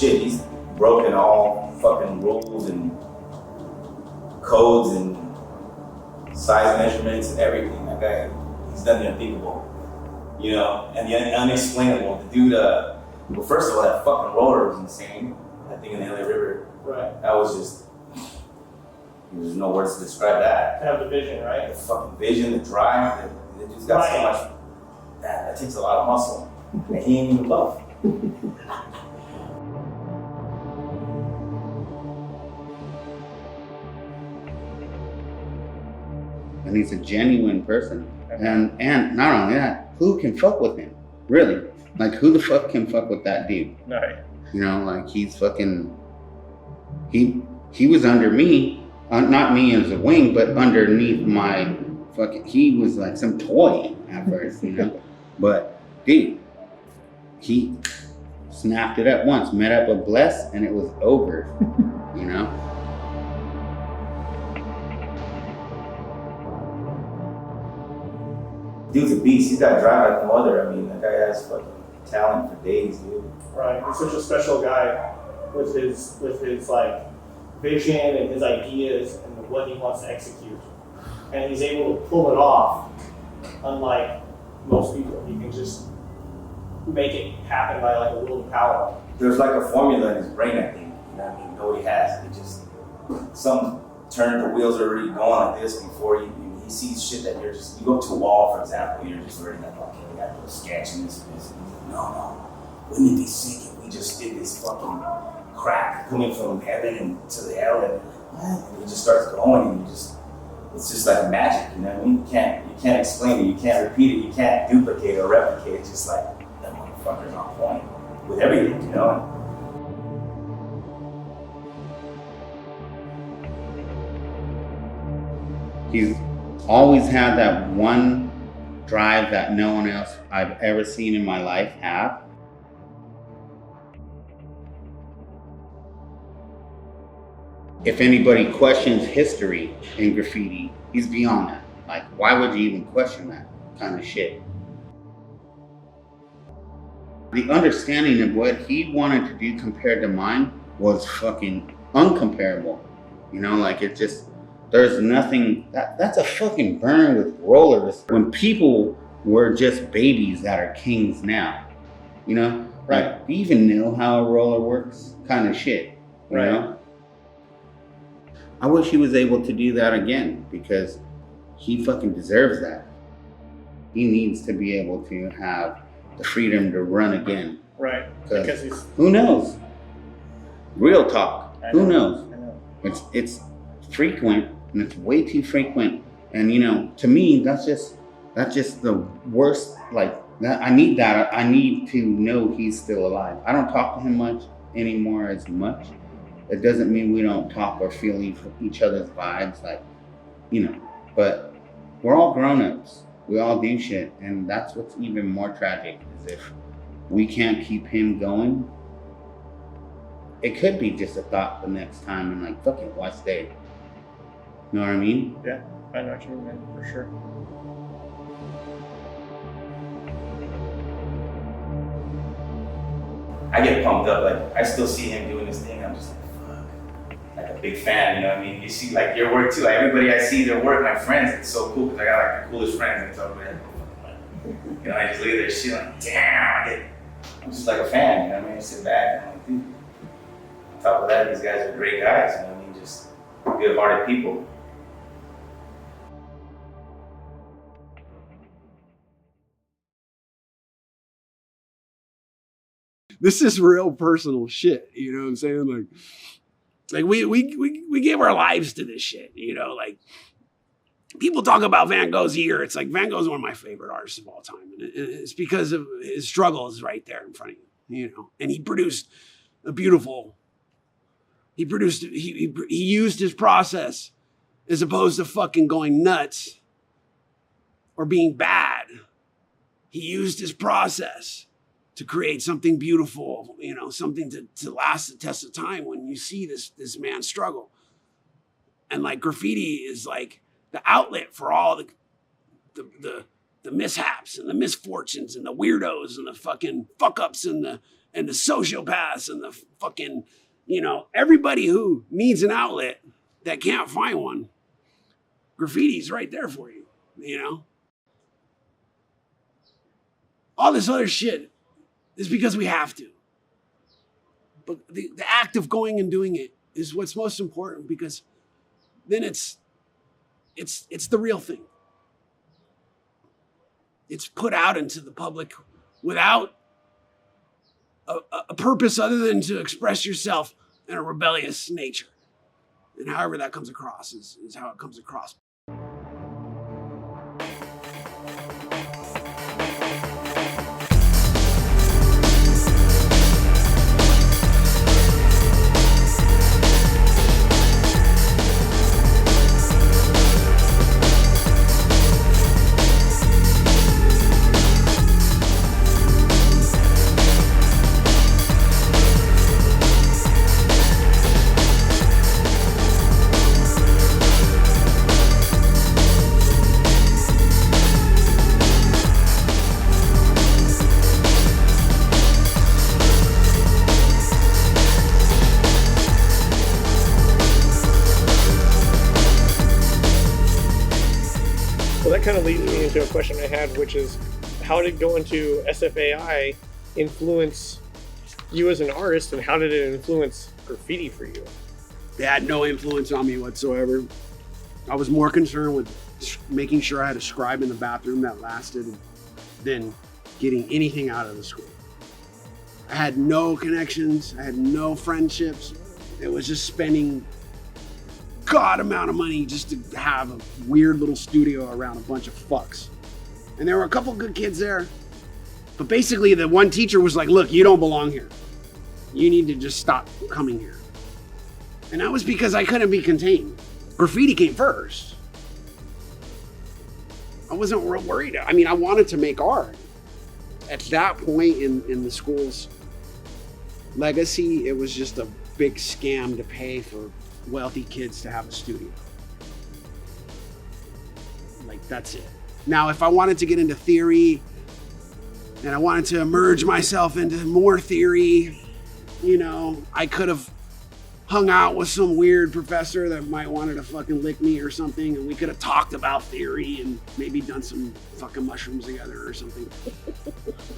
shit, he's broken all fucking rules and codes and size measurements and everything. That guy, he's done the unthinkable, you know, and the unexplainable. The dude, well, first of all, that fucking roller was insane. I think in the LA River. Right. That was just, there's no words to describe that. To have the vision, right? The fucking vision, the drive, the dude's got so much, man, that takes a lot of muscle. And he ain't even buff. And he's a genuine person. And not only that, who can fuck with him? Really? Like, who the fuck can fuck with that dude? Right. You know, like, he's fucking, he was under me, not me as a wing, but underneath my fucking, he was like some toy at first, you know? But, dude, he snapped it up once, met up with Bless, and it was over, you know? Dude's a beast. He's got drive like no other. I mean, that guy has fucking talent for days, dude. Right. He's such a special guy with his like vision and his ideas and what he wants to execute. And he's able to pull it off, unlike most people. He can just make it happen by like a will of power. There's like a formula in his brain, I think. You know what I mean? Nobody has. It just, some turn, the wheels are already going like this before he sees shit that you're just, you go up to a wall, for example, you're just already like, okay, we got to do a sketch and this. No. Wouldn't it be sick if we just did this fucking crack coming from heaven to the hell and it just starts going and it's just like magic, you know what I mean? You can't explain it, you can't repeat it, you can't duplicate or replicate it. It's just like, that motherfucker's on point with everything, you know? He's always had that one drive that no one else I've ever seen in my life have. If anybody questions history in graffiti, he's beyond that. Like, why would you even question that kind of shit? The understanding of what he wanted to do compared to mine was fucking uncomparable. You know, like, it just, there's nothing, that's a fucking burn with rollers when people were just babies that are kings now. You know? Right. Like, do you even know how a roller works? Kind of shit. You know? I wish he was able to do that again because he fucking deserves that. He needs to be able to have the freedom to run again. Right. Because he's... Who knows? Real talk. Who knows? I know. It's frequent and it's way too frequent. And you know, to me, that's just the worst. Like that, I need that. I need to know he's still alive. I don't talk to him much anymore as much. It doesn't mean we don't talk or feel each other's vibes, like, you know, but we're all grown-ups. We all do shit, and that's what's even more tragic, is if we can't keep him going, it could be just a thought the next time, and like, fuck it, why stay? You know what I mean? Yeah, I know what you mean, man, for sure. I get pumped up, like, I still see him doing this thing, I'm just like, like a big fan, you know what I mean? You see like your work too, like everybody I see their work, my friends, it's so cool because I got like the coolest friends and stuff, man. You know, I just look at their shit like, damn, I'm just like a fan, you know what I mean? I sit back and I'm like, dude. On top of that, these guys are great guys, you know what I mean? Just good-hearted people. This is real personal shit, you know what I'm saying? Like we gave our lives to this shit, you know, like people talk about Van Gogh's year. It's like Van Gogh's one of my favorite artists of all time. And it's because of his struggle is right there in front of you, you know, and he produced a beautiful, he used his process as opposed to fucking going nuts or being bad. He used his process to create something beautiful, you know, something to last the test of time when you see this man struggle. And like graffiti is like the outlet for all the the mishaps and the misfortunes and the weirdos and the fucking fuck ups and the sociopaths and the fucking, everybody who needs an outlet that can't find one. Graffiti's right there for you, All this other shit is because we have to. But the act of going and doing it is what's most important, because then it's the real thing. It's put out into the public without a purpose other than to express yourself in a rebellious nature. And however that comes across is how it comes across. Kind of leads me into a question I had, which is, how did going to SFAI influence you as an artist, and how did it influence graffiti for you? They had no influence on me whatsoever. I was more concerned with making sure I had a scribe in the bathroom that lasted than getting anything out of the school. I had no connections. I had no friendships. It was just spending God amount of money just to have a weird little studio around a bunch of fucks. And there were a couple good kids there, but basically the one teacher was like, look, you don't belong here. You need to just stop coming here. And that was because I couldn't be contained. Graffiti came first. I wasn't worried. I mean, I wanted to make art. At that point in the school's legacy, it was just a big scam to pay for wealthy kids to have a studio. Like, that's it. Now, if I wanted to get into theory and I wanted to immerse myself into more theory, I could have hung out with some weird professor that might wanted to fucking lick me or something, and we could have talked about theory and maybe done some fucking mushrooms together or something.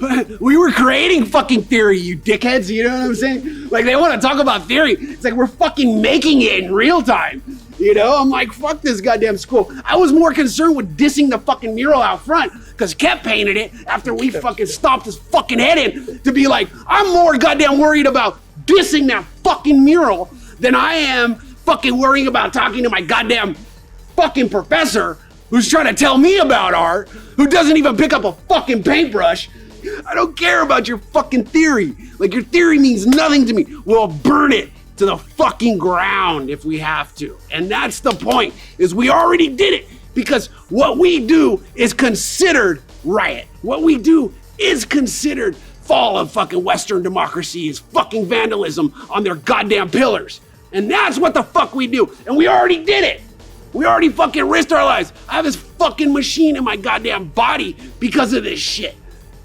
But we were creating fucking theory, you dickheads, you know what I'm saying? Like, they want to talk about theory. It's like we're fucking making it in real time. I'm like, fuck this goddamn school. I was more concerned with dissing the fucking mural out front, because Kev painted it after we fucking stomped his fucking head in, to be like, I'm more goddamn worried about dissing that fucking mural than I am fucking worrying about talking to my goddamn fucking professor who's trying to tell me about art, who doesn't even pick up a fucking paintbrush. I don't care about your fucking theory. Like, your theory means nothing to me. We'll burn it to the fucking ground if we have to. And that's the point, is we already did it, because what we do is considered riot. What we do is considered fall of fucking Western democracy, is fucking vandalism on their goddamn pillars. And that's what the fuck we do. And we already did it. We already fucking risked our lives. I have this fucking machine in my goddamn body because of this shit.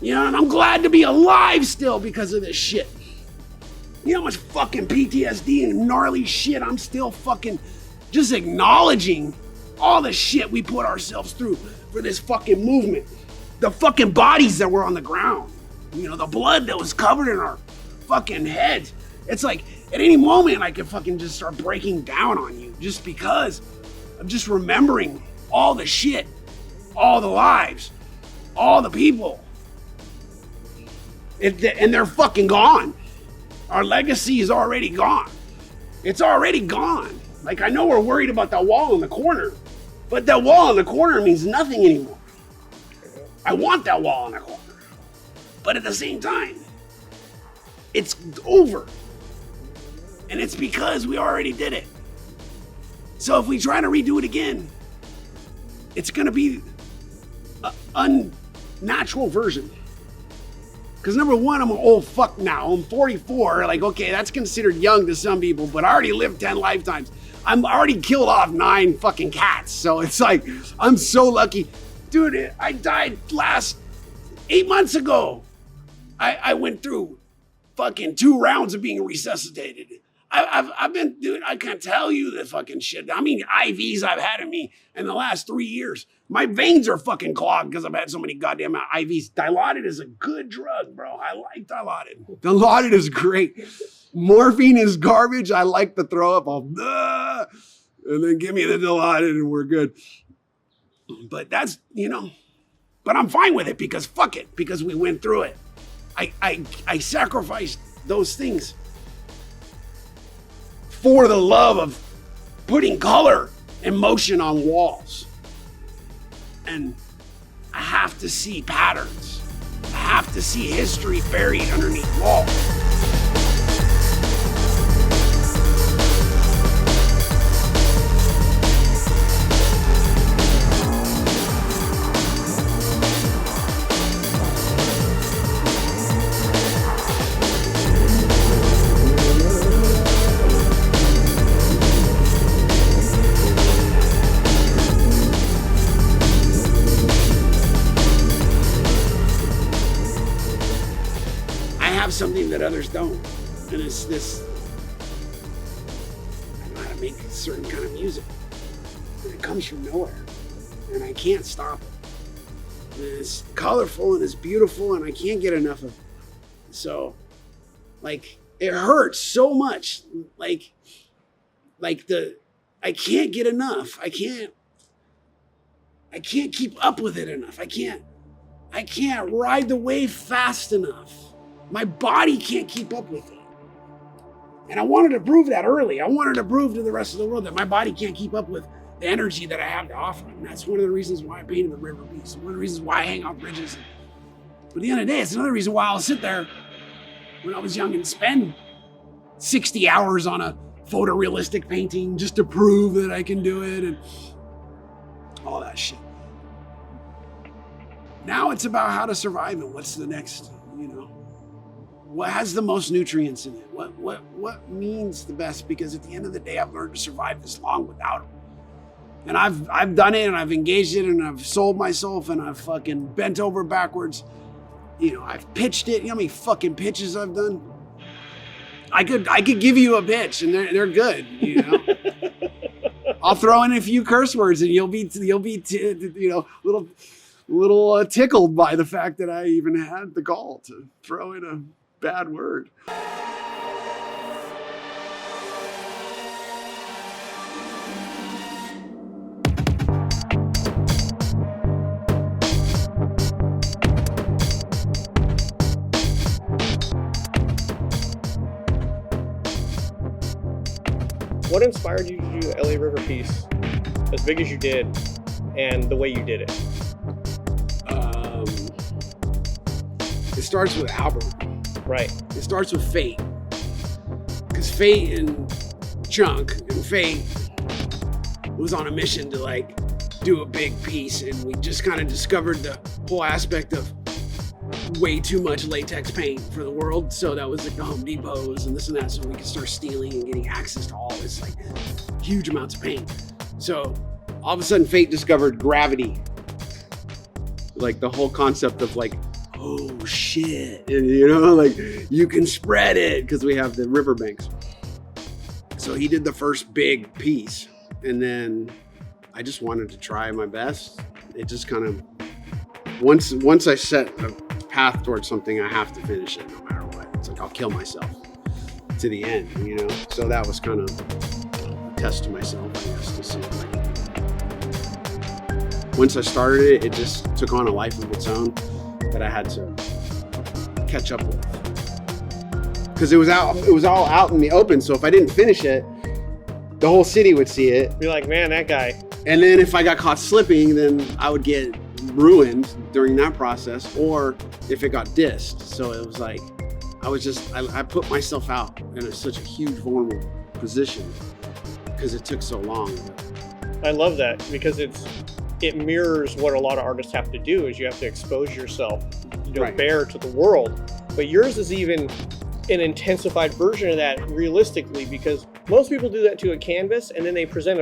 And I'm glad to be alive still because of this shit. You know how much fucking PTSD and gnarly shit I'm still fucking just acknowledging all the shit we put ourselves through for this fucking movement. The fucking bodies that were on the ground. The blood that was covered in our fucking heads. It's like, at any moment I could fucking just start breaking down on you, just because I'm just remembering all the shit, all the lives, all the people. And they're fucking gone. Our legacy is already gone. It's already gone. Like, I know we're worried about that wall in the corner, but that wall in the corner means nothing anymore. I want that wall in the corner. But at the same time, it's over. And it's because we already did it. So if we try to redo it again, it's gonna be an unnatural version. Because number one, I'm an old fuck now. I'm 44. Like, okay, that's considered young to some people, but I already lived 10 lifetimes. I'm already killed off 9 fucking cats. So it's like, I'm so lucky Dude, I died 8 months ago. I went through fucking 2 rounds of being resuscitated. I've been, dude, I can't tell you the fucking shit. I mean, IVs I've had in me in the last 3 years. My veins are fucking clogged because I've had so many goddamn IVs. Dilaudid is a good drug, bro. I like Dilaudid. Dilaudid is great. Morphine is garbage. I like to throw up. And then give me the Dilaudid and we're good. But that's, but I'm fine with it because fuck it. Because we went through it. I sacrificed those things for the love of putting color and motion on walls. And I have to see patterns. I have to see history buried underneath walls. Something that others don't, and it's this. I know how to make a certain kind of music, and it comes from nowhere, and I can't stop it. And it's colorful and it's beautiful, and I can't get enough of it. So, like, it hurts so much. I can't get enough. I can't keep up with it enough. I can't ride the wave fast enough. My body can't keep up with it. And I wanted to prove that early. I wanted to prove to the rest of the world that my body can't keep up with the energy that I have to offer. And that's one of the reasons why I painted the river piece. One of the reasons why I hang off bridges. But at the end of the day, it's another reason why I'll sit there when I was young and spend 60 hours on a photorealistic painting just to prove that I can do it and all that shit. Now it's about how to survive and what's the next, what has the most nutrients in it? What means the best? Because at the end of the day, I've learned to survive this long without them. And I've done it and I've engaged it and I've sold myself and I've fucking bent over backwards. I've pitched it. You know how many fucking pitches I've done? I could give you a pitch and they're good, I'll throw in a few curse words and you'll be little tickled by the fact that I even had the gall to throw in a bad word. What inspired you to do the LA River piece as big as you did and the way you did it? It starts with Albert. Right. It starts with Fate. Because Fate and Chunk and Fate was on a mission to do a big piece, and we just kind of discovered the whole aspect of way too much latex paint for the world. So that was the Home Depots and this and that, so we could start stealing and getting access to all this huge amounts of paint. So all of a sudden Fate discovered gravity. The whole concept of oh shit, and you can spread it because we have the riverbanks. So he did the first big piece, and then I just wanted to try my best. It just kind of once I set a path towards something, I have to finish it no matter what. It's I'll kill myself to the end, So that was kind of a test to myself, I guess, to see once I started it, it just took on a life of its own that I had to catch up with. Because it was all out in the open, so if I didn't finish it, the whole city would see it. Be like, man, that guy. And then if I got caught slipping, then I would get ruined during that process, or if it got dissed. So it was I put myself out in such a huge vulnerable position because it took so long. I love that because it mirrors what a lot of artists have to do is you have to expose yourself, right, bare to the world. But yours is even an intensified version of that realistically, because most people do that to a canvas and then they present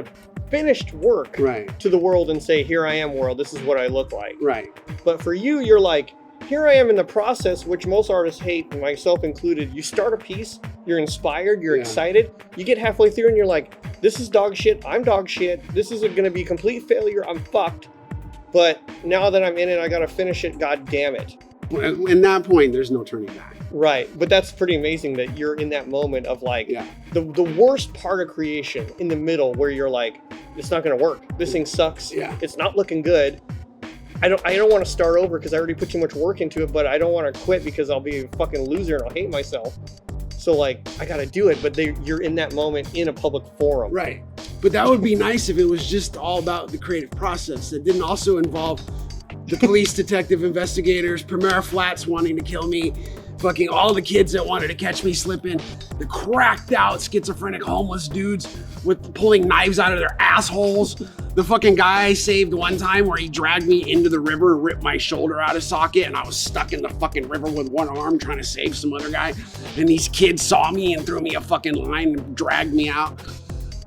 finished work Right. to the world and say, here I am, world, this is what I look like. Right. But for you, you're like, here I am in the process, which most artists hate, myself included. You start a piece, you're inspired, you're excited, you get halfway through and you're like, this is dog shit, I'm dog shit, this is going to be a complete failure, I'm fucked. But now that I'm in it, I got to finish it, god damn it. In that point, there's no turning back. Right, but that's pretty amazing that you're in that moment of like, the worst part of creation in the middle where you're like, it's not going to work, this thing sucks, it's not looking good. I don't want to start over because I already put too much work into it, but I don't want to quit because I'll be a fucking loser and I'll hate myself. So like, I got to do it, but you're in that moment in a public forum. Right. But that would be nice if it was just all about the creative process. It didn't also involve the police, detective, investigators, Premier Flats wanting to kill me, fucking all the kids that wanted to catch me slipping, the cracked out schizophrenic homeless dudes with pulling knives out of their assholes. The fucking guy I saved one time where he dragged me into the river, ripped my shoulder out of socket, and I was stuck in the fucking river with one arm trying to save some other guy. And these kids saw me and threw me a fucking line and dragged me out.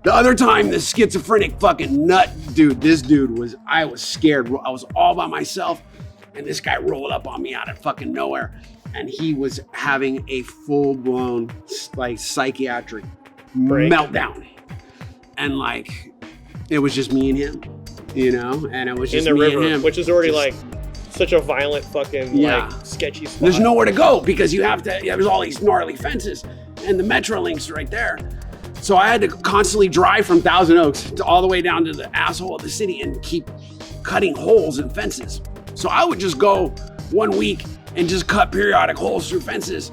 The other time, the schizophrenic fucking nut dude, I was scared. I was all by myself, and this guy rolled up on me out of fucking nowhere. And he was having a full-blown, like, psychiatric meltdown. And, like, it was just me and him, you know? And it was just in the me river, and him. which is already, like, such a violent fucking, like, sketchy spot. There's nowhere to go because you have to, there's all these gnarly fences. And the Metrolink's right there. So I had to constantly drive from Thousand Oaks to all the way down to the asshole of the city and keep cutting holes in fences. So I would just go 1 week and just cut periodic holes through fences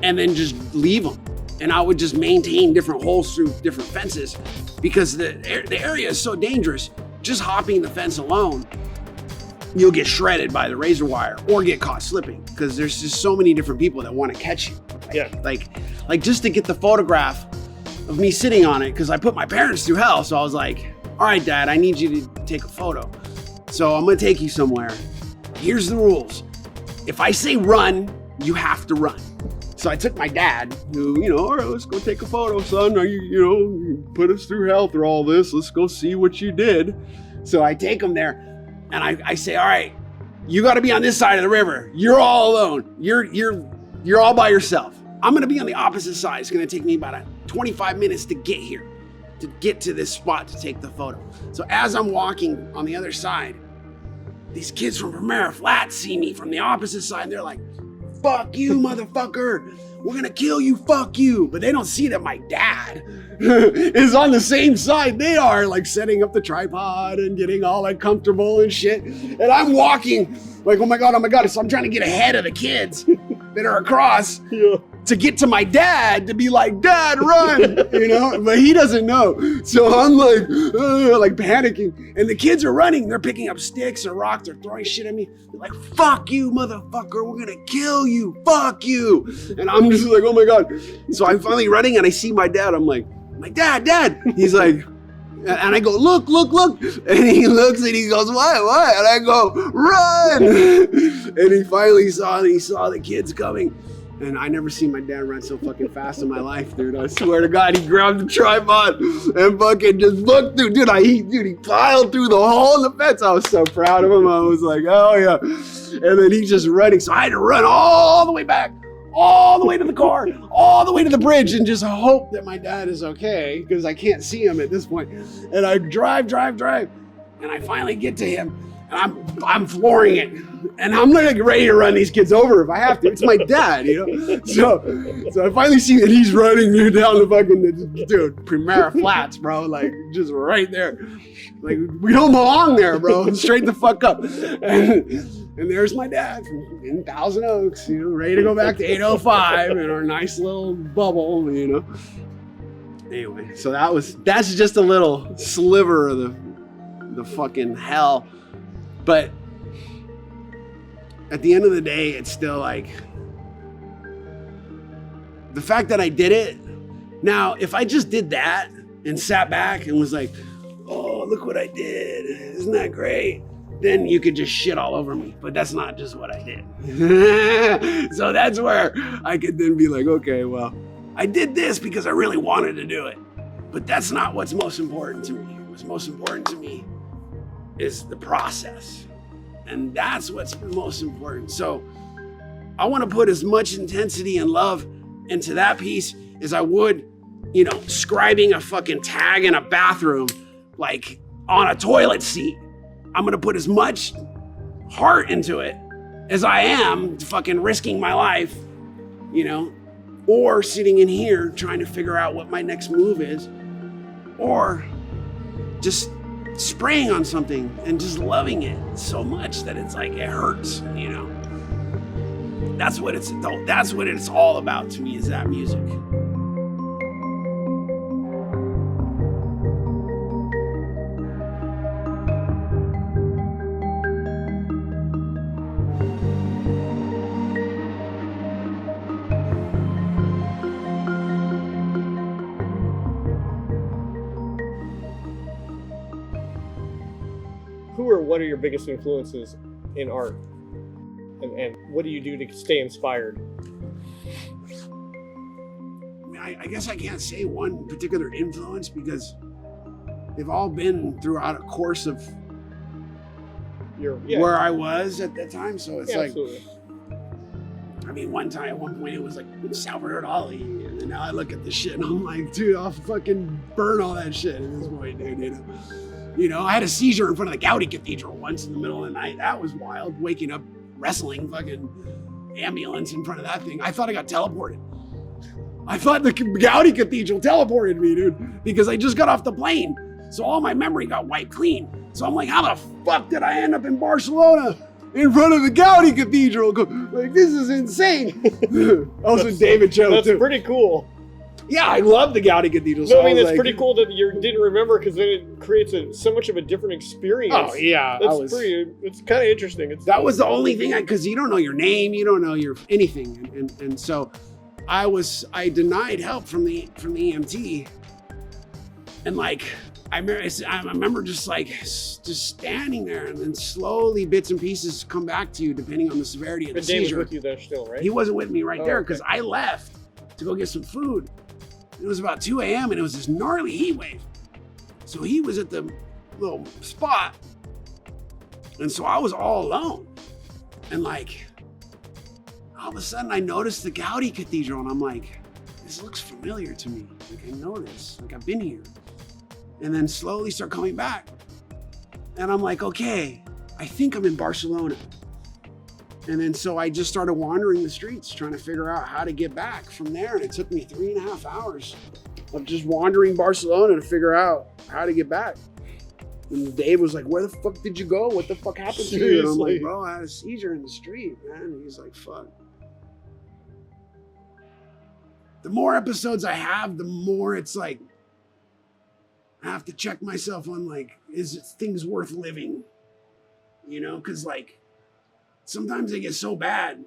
and then just leave them. And I would just maintain different holes through different fences because the area is so dangerous. Just hopping the fence alone, you'll get shredded by the razor wire or get caught slipping because there's just so many different people that want to catch you. Like just to get the photograph of me sitting on it, because I put my parents through hell. So I was like, all right, Dad, I need you to take a photo. So I'm gonna take you somewhere. Here's the rules. If I say run, you have to run. So I took my dad, who, you know, all right, let's go take a photo, son. You put us through hell through all this. Let's go see what you did. So I take him there and I say, all right, you got to be on this side of the river. You're all alone. You're all by yourself. I'm going to be on the opposite side. It's going to take me about 25 minutes to get here, to get to this spot to take the photo. So as I'm walking on the other side, these kids from Premier Flats see me from the opposite side. And they're like, fuck you, motherfucker. We're going to kill you. Fuck you. But they don't see that my dad is on the same side they are, like setting up the tripod and getting all like comfortable and shit. And I'm walking like, oh my God. So I'm trying to get ahead of the kids that are across to get to my dad to be like, Dad, run, you know, but he doesn't know. So I'm like panicking, and the kids are running. They're picking up sticks or rocks. They're throwing shit at me. They're like, fuck you, motherfucker. We're going to kill you. Fuck you. And I'm just like, oh my God. So I'm finally running and I see my dad. I'm like, Dad. He's like, and I go, look. And he looks and he goes, what? And I go, run. And he finally saw the kids coming. And I never seen my dad run so fucking fast in my life, dude. I swear to God, he grabbed the tripod and fucking just looked through. Dude, he plowed through the hole in the fence. I was so proud of him. I was like, oh yeah. And then he's just running. So I had to run all the way back, all the way to the car, all the way to the bridge, and just hope that my dad is okay, because I can't see him at this point. And I drive. And I finally get to him. And I'm flooring it, and I'm like ready to run these kids over if I have to. It's my dad, you know. So I finally see that he's running down the fucking Premier Flats, bro. Like just right there. Like we don't belong there, bro. Straight the fuck up. And there's my dad in Thousand Oaks, you know, ready to go back to 805 in our nice little bubble, you know. Anyway, so that's just a little sliver of the fucking hell. But at the end of the day, it's still like the fact that I did it. Now, if I just did that and sat back and was like, oh, look what I did. Isn't that great? Then you could just shit all over me. But that's not just what I did. So that's where I could then be like, okay, well, I did this because I really wanted to do it. But that's not what's most important to me. what's most important to me is the process. And that's what's most important. So I want to put as much intensity and love into that piece as I would, scribing a fucking tag in a bathroom, like on a toilet seat. I'm going to put as much heart into it as I am fucking risking my life, or sitting in here trying to figure out what my next move is, or just spraying on something and just loving it so much that it's like it hurts, That's what it's all about to me, is that music. Who or what are your biggest influences in art? And what do you do to stay inspired? I guess I can't say one particular influence because they've all been throughout a course of where I was at that time. So it's like, absolutely. At one point it was like SABER Ollie, and then now I look at this shit and I'm like, dude, I'll fucking burn all that shit at this point, dude. I had a seizure in front of the Gaudi Cathedral once in the middle of the night. That was wild. Waking up, wrestling fucking ambulance in front of that thing. I thought I got teleported. I thought the Gaudi Cathedral teleported me, dude, because I just got off the plane. So all my memory got wiped clean. So I'm like, how the fuck did I end up in Barcelona in front of the Gaudi Cathedral? Like, this is insane. Also, David Cho, that's too. Pretty cool. Yeah, I love the Gaudi Cathedral. No, I mean, it's pretty cool that you didn't remember, because then it creates so much of a different experience. Oh, yeah. It's kind of interesting. That was the only thing, because you don't know your name, you don't know your anything. And so I denied help from the EMT. And like, I remember just standing there, and then slowly bits and pieces come back to you depending on the severity of the seizure. Dave was with you there still, right? He wasn't with me right there, because okay. I left to go get some food. It was about 2 a.m. and it was this gnarly heat wave. So he was at the little spot. And so I was all alone. And like, all of a sudden I noticed the Gaudi Cathedral, and I'm like, this looks familiar to me. Like, I know this, like I've been here. And then slowly start coming back. And I'm like, okay, I think I'm in Barcelona. And then so I just started wandering the streets trying to figure out how to get back from there. And it took me 3.5 hours of just wandering Barcelona to figure out how to get back. And Dave was like, where the fuck did you go? What the fuck happened to you? And I'm like, bro, I had a seizure in the street, man. And he's like, fuck. The more episodes I have, the more it's like, I have to check myself on like, is things worth living? Because like, sometimes they get so bad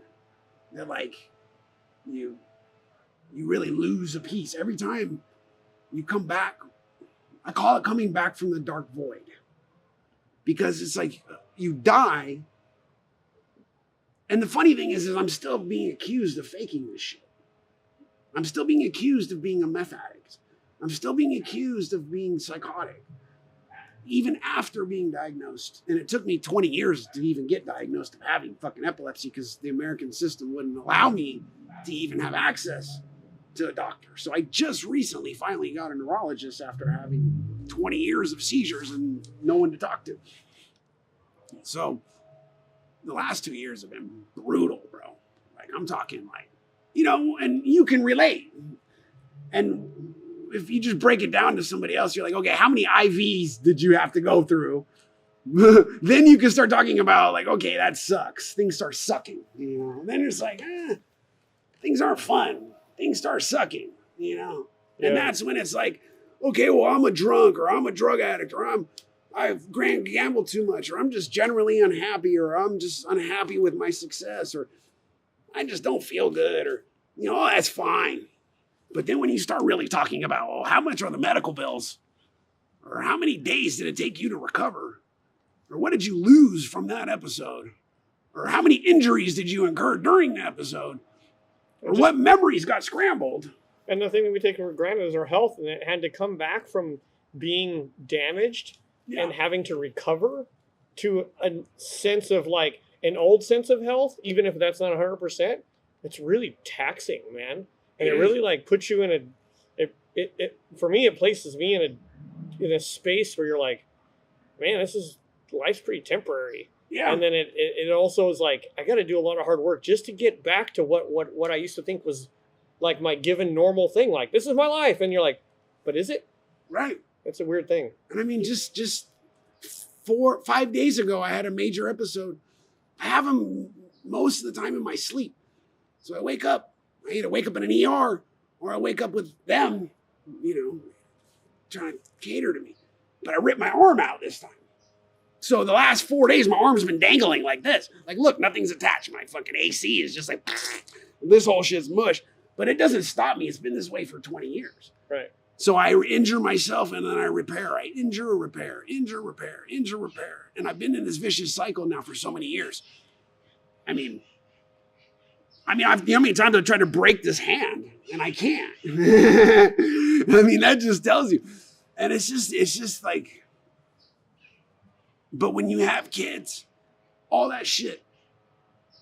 that like you really lose a piece. Every time you come back, I call it coming back from the dark void, because it's like you die. And the funny thing is I'm still being accused of faking this shit. I'm still being accused of being a meth addict. I'm still being accused of being psychotic, even after being diagnosed. And it took me 20 years to even get diagnosed of having fucking epilepsy, because the American system wouldn't allow me to even have access to a doctor. So I just recently finally got a neurologist after having 20 years of seizures and no one to talk to. So the last 2 years have been brutal, bro. Like, I'm talking like, and you can relate. And if you just break it down to somebody else, you're like, okay, how many IVs did you have to go through? Then you can start talking about like, okay, that sucks. Things start sucking, And then it's like, things aren't fun. Things start sucking, And that's when it's like, okay, well, I'm a drunk, or I'm a drug addict, or I've gambled too much, or I'm just generally unhappy, or I'm just unhappy with my success, or I just don't feel good, or, that's fine. But then when you start really talking about, well, how much are the medical bills? Or how many days did it take you to recover? Or what did you lose from that episode? Or how many injuries did you incur during the episode? Or what memories got scrambled? And the thing that we take for granted is our health, and it had to come back from being damaged Yeah. and having to recover to a sense of like an old sense of health, even if that's not 100%, it's really taxing, man. And it really like puts you in it for me, it places me in a space where you're like, man, life's pretty temporary. Yeah. And then it also is like, I got to do a lot of hard work just to get back to what I used to think was like my given normal thing. Like, this is my life. And you're like, but is it? Right. It's a weird thing. And I mean, just 5 days ago, I had a major episode. I have them most of the time in my sleep. So I wake up, I either wake up in an ER or I wake up with them, trying to cater to me. But I ripped my arm out this time. So the last 4 days, my arm's been dangling like this. Like, look, nothing's attached. My fucking AC is just like, this whole shit's mush. But it doesn't stop me. It's been this way for 20 years. Right. So I injure myself and then I repair. I injure, repair, injure, repair, injure, repair. And I've been in this vicious cycle now for so many years. I mean, I've how many times I've tried to break this hand and I can't. I mean, that just tells you. And it's just like, but when you have kids, all that shit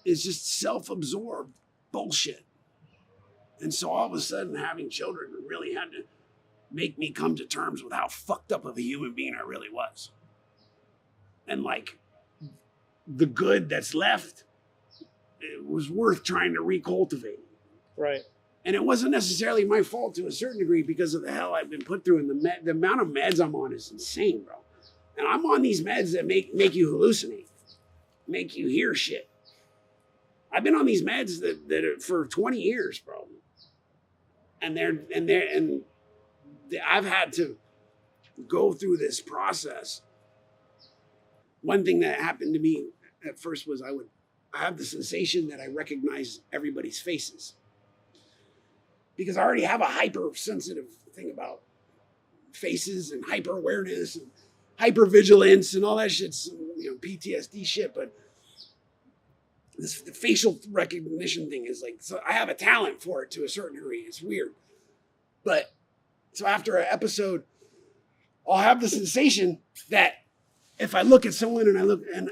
is just self-absorbed bullshit. And so all of a sudden having children really had to make me come to terms with how fucked up of a human being I really was. And like the good that's left, it was worth trying to recultivate. Right. And it wasn't necessarily my fault to a certain degree because of the hell I've been put through, and the amount of meds I'm on is insane, bro. And I'm on these meds that make you hallucinate, make you hear shit. I've been on these meds that are for 20 years, bro. And I've had to go through this process. One thing that happened to me at first was I have the sensation that I recognize everybody's faces. Because I already have a hypersensitive thing about faces and hyper awareness and hypervigilance and all that shit's, PTSD shit. But the facial recognition thing is like, so I have a talent for it to a certain degree. It's weird. But so after an episode, I'll have the sensation that if I look at someone and I look and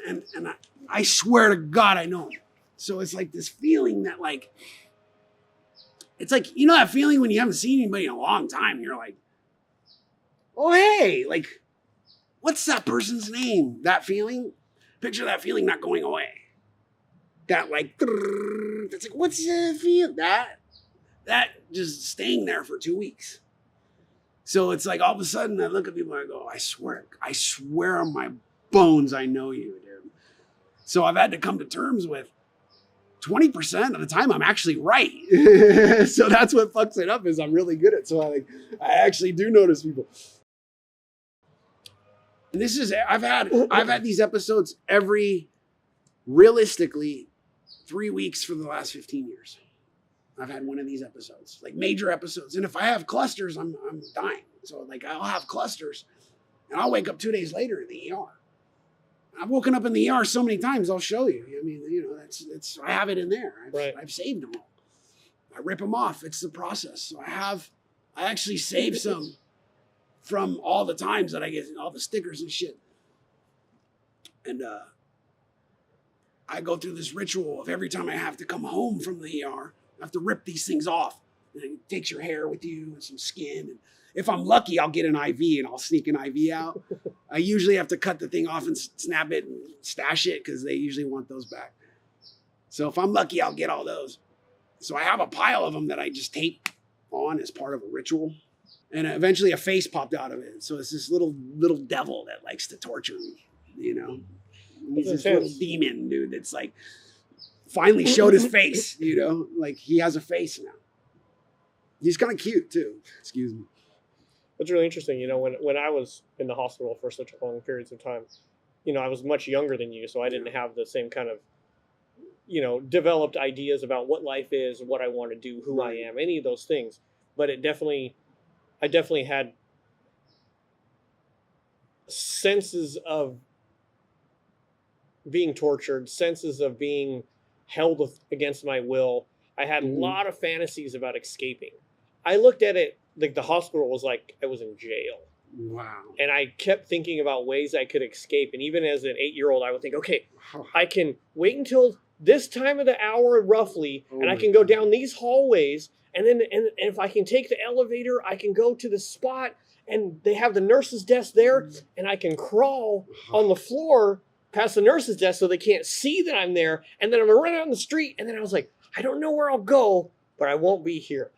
I swear to God, I know them. So it's like this feeling that like, it's like, that feeling when you haven't seen anybody in a long time. And you're like, oh, hey, like, what's that person's name? That feeling, picture that feeling not going away. That like, it's like, what's the feel? That just staying there for 2 weeks. So it's like all of a sudden I look at people and I go, I swear on my bones, I know you, dude. So I've had to come to terms with 20% of the time I'm actually right. So that's what fucks it up is I'm really good at. So I actually do notice people. And this is, I've had these episodes realistically 3 weeks for the last 15 years. I've had one of these episodes, like major episodes. And if I have clusters, I'm dying. So like I'll have clusters and I'll wake up 2 days later in the ER. I've woken up in the ER so many times, I'll show you. I mean, that's I have it in there. I've saved them all. I rip them off. It's the process. So I actually saved some from all the times that I get all the stickers and shit. And I go through this ritual of every time I have to come home from the ER, I have to rip these things off. And it takes your hair with you and some skin. And if I'm lucky, I'll get an IV and I'll sneak an IV out. I usually have to cut the thing off and snap it and stash it because they usually want those back. So if I'm lucky, I'll get all those. So I have a pile of them that I just tape on as part of a ritual. And eventually a face popped out of it. So it's this little devil that likes to torture me, He's this little demon, dude, that's like finally showed his face, like he has a face now. He's kind of cute too. Excuse me. That's really interesting. When I was in the hospital for such long periods of time, I was much younger than you, so I didn't have the same kind of, developed ideas about what life is, what I want to do, who I am, any of those things. But I definitely had senses of being tortured, senses of being held against my will. I had a lot of fantasies about escaping. I looked at it like the hospital was like I was in jail. Wow. And I kept thinking about ways I could escape. And even as an 8-year-old, I would think, okay, I can wait until this time of the hour roughly, and I can go down these hallways. And then and if I can take the elevator, I can go to the spot, and they have the nurse's desk there, and I can crawl on the floor past the nurse's desk so they can't see that I'm there. And then I'm going to run out on the street. And then I was like, I don't know where I'll go, but I won't be here,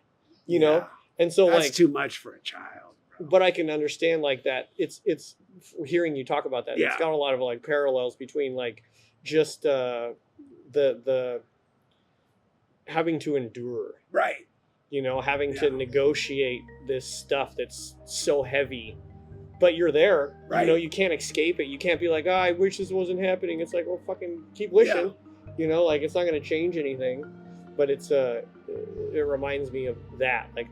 you know? And so that's like too much for a child. But I can understand like that. It's hearing you talk about that. Yeah. It's got a lot of like parallels between like just the having to endure, Right. you know, having to negotiate this stuff that's so heavy, but you're there, Right. you know, you can't escape it. You can't be like, oh, I wish this wasn't happening. It's like, well, fucking keep wishing, you know, like it's not going to change anything, but it reminds me of that. Like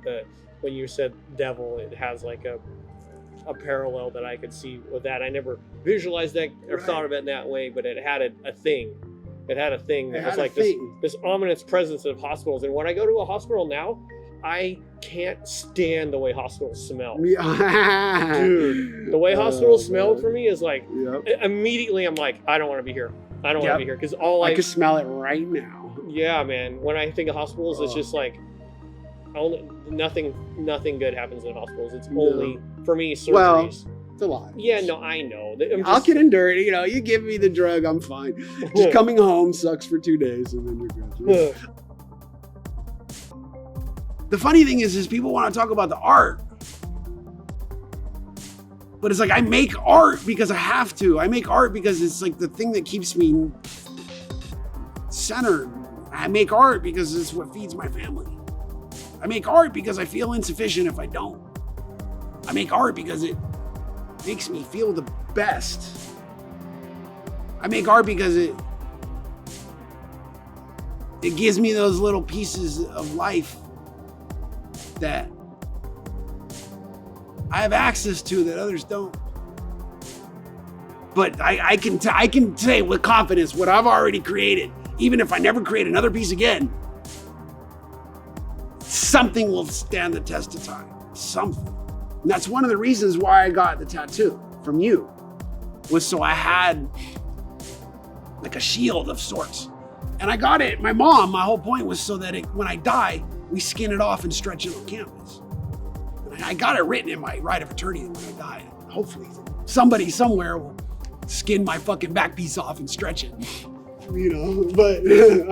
when you said devil, it has like a parallel that I could see with that. I never visualized that or thought of it in that way, but it had a thing. It had a thing that was like this ominous presence of hospitals. And when I go to a hospital now, I can't stand the way hospitals smell. Dude, the way hospitals smell for me is like, immediately I'm like, I don't want to be here. I don't want to be here. Because I can smell it right now. Yeah, man. When I think of hospitals, it's just like, nothing good happens in hospitals. It's only, for me, surgeries. Well, it's a lot. Yeah, no, I know. I can endure it. You know, you give me the drug, I'm fine. Just coming home sucks for 2 days, and then you're good. The funny thing is people want to talk about the art. But it's like, I make art because I have to. I make art because it's like the thing that keeps me centered. I make art because it's what feeds my family. I make art because I feel insufficient if I don't. I make art because it makes me feel the best. I make art because it gives me those little pieces of life that I have access to that others don't. But I can say with confidence what I've already created, even if I never create another piece again, something will stand the test of time. Something. And that's one of the reasons why I got the tattoo from you, was so I had like a shield of sorts. And I got it, my whole point was so that when I die, we skin it off and stretch it on canvas. And I got it written in my right of attorney that when I die, hopefully somebody somewhere will skin my fucking back piece off and stretch it. You know, but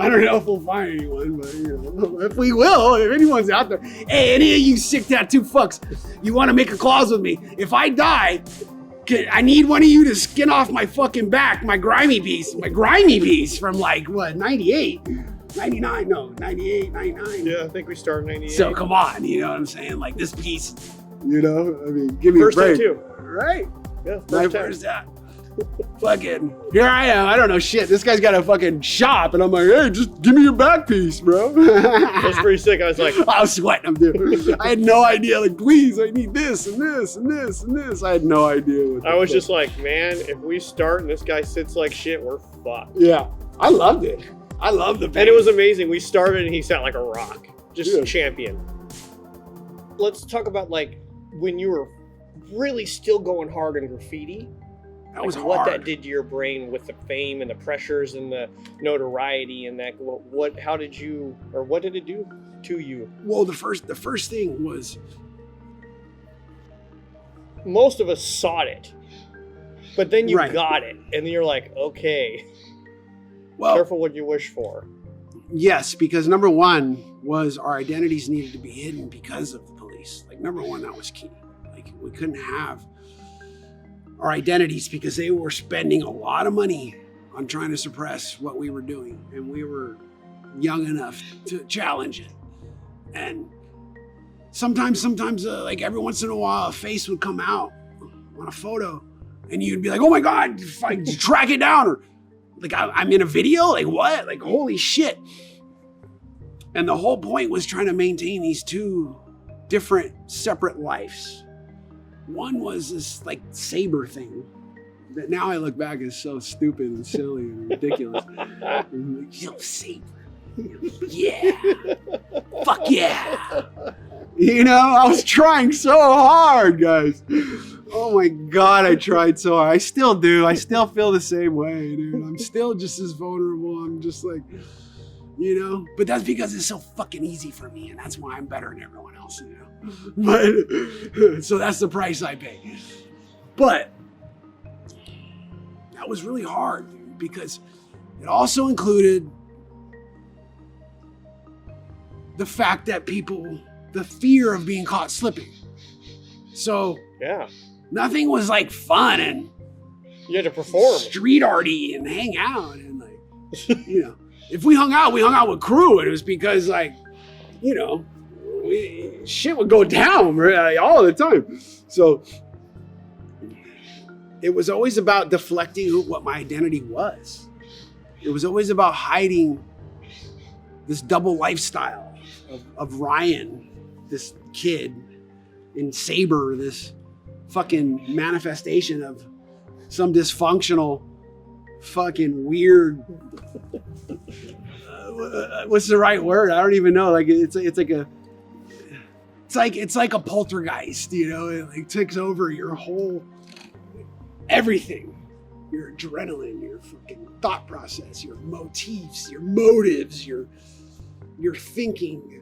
I don't know if we'll find anyone, but you know, if we will, if anyone's out there, hey, any of you sick tattoo fucks, you want to make a clause with me? If I die, I need one of you to skin off my fucking back, my grimy piece from like, what, 98, 99, no, 98, 99. Yeah, I think we started 98. So come on, you know what I'm saying? Like this piece, you know, I mean, give me first a break. tattoo. Right? Yeah, my first tattoo. Fucking, here I am. I don't know shit. This guy's got a fucking shop, and I'm like, hey, just give me your back piece, bro. That's pretty sick. I was like, I was sweating him, dude. I had no idea. Like, please, I need this and this and this and this. I had no idea. I was just like, man, if we start and this guy sits like shit, we're fucked. Yeah, I loved it. I loved the pain. And it was amazing. We started and he sat like a rock, just champion. Let's talk about like when you were really still going hard in graffiti. That was hard. What that did to your brain with the fame and the pressures and the notoriety and that. What did it do to you? Well, the first thing was, most of us sought it, but then you got it, and you're like, okay, well, careful what you wish for. Yes, because number one was our identities needed to be hidden because of the police. Like number one, that was key. Like we couldn't have our identities because they were spending a lot of money on trying to suppress what we were doing, and we were young enough to challenge it. And sometimes like every once in a while a face would come out on a photo and you'd be like, oh my God, track it down, or like I'm in a video, like what, like holy shit. And the whole point was trying to maintain these two different separate lives. One was this like SABER thing that now I look back is so stupid and silly and ridiculous. And like, yo, SABER. Yeah. Fuck yeah. You know, I was trying so hard, guys. Oh my God, I tried so hard. I still do. I still feel the same way, dude. I'm still just as vulnerable. I'm just like, you know, but that's because it's so fucking easy for me, and that's why I'm better than everyone else, you know. But so that's the price I pay. But that was really hard, dude, because it also included the fact that the fear of being caught slipping. So Yeah. nothing was like fun and You had to perform. street arty and hang out and like, you know, if we hung out with crew, and it was because like, you know, shit would go down right, all the time. So it was always about deflecting what my identity was. It was always about hiding this double lifestyle of Ryan, this kid, and SABER, this fucking manifestation of some dysfunctional, fucking weird. What's the right word? I don't even know. Like it's like a poltergeist, you know. It like takes over your whole everything. Your adrenaline, your fucking thought process, your motifs, your motives, your thinking.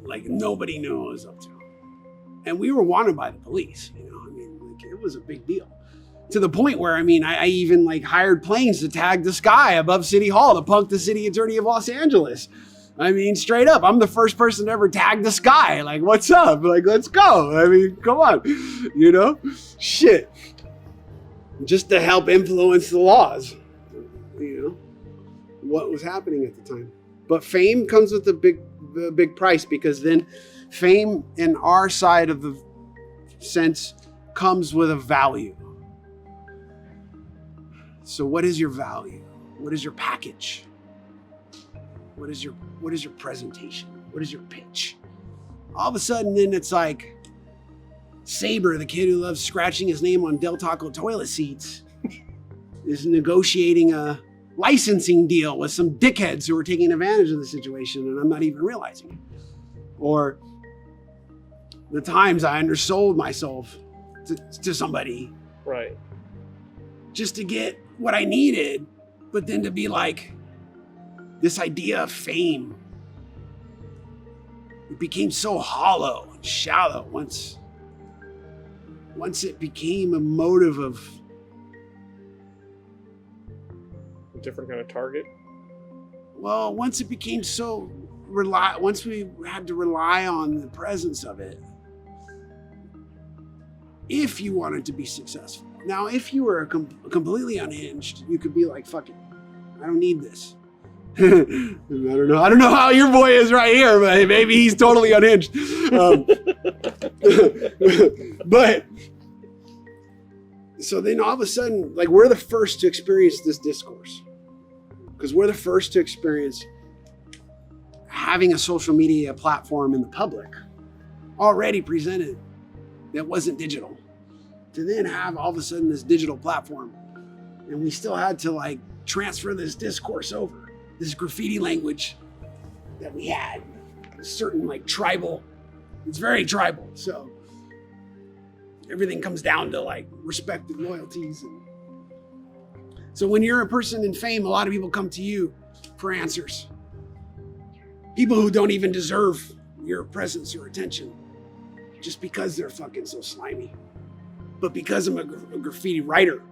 Like nobody knew what I was up to. And we were wanted by the police, you know. I mean, like it was a big deal. To the point where, I mean, I even like hired planes to tag the sky above City Hall to punk the city attorney of Los Angeles. I mean, straight up, I'm the first person to ever tag the sky. Like, what's up? Like, let's go. I mean, come on, you know? Shit. Just to help influence the laws, you know, what was happening at the time. But fame comes with a big price, because then fame in our side of the sense comes with a value. So what is your value? What is your package? What is your presentation? What is your pitch? All of a sudden, then it's like SABER, the kid who loves scratching his name on Del Taco toilet seats, is negotiating a licensing deal with some dickheads who are taking advantage of the situation, and I'm not even realizing it. Or the times I undersold myself to somebody. Right. Just to get what I needed, but then to be like, this idea of fame, it became so hollow and shallow once it became a motive of A different kind of target. well, once it became so once we had to rely on the presence of it, if you wanted to be successful. Now, if you were completely unhinged, you could be like, fuck it, I don't need this. I don't know how your boy is right here, but maybe he's totally unhinged. But so then all of a sudden, like, we're the first to experience this discourse, because we're the first to experience having a social media platform in the public already presented that wasn't digital, to then have all of a sudden this digital platform. And we still had to like transfer this discourse over, this graffiti language that we had, a certain like tribal, it's very tribal. So everything comes down to like respect and loyalties. And so when you're a person in fame, a lot of people come to you for answers. People who don't even deserve your presence or attention, just because they're fucking so slimy. But because I'm a graffiti writer,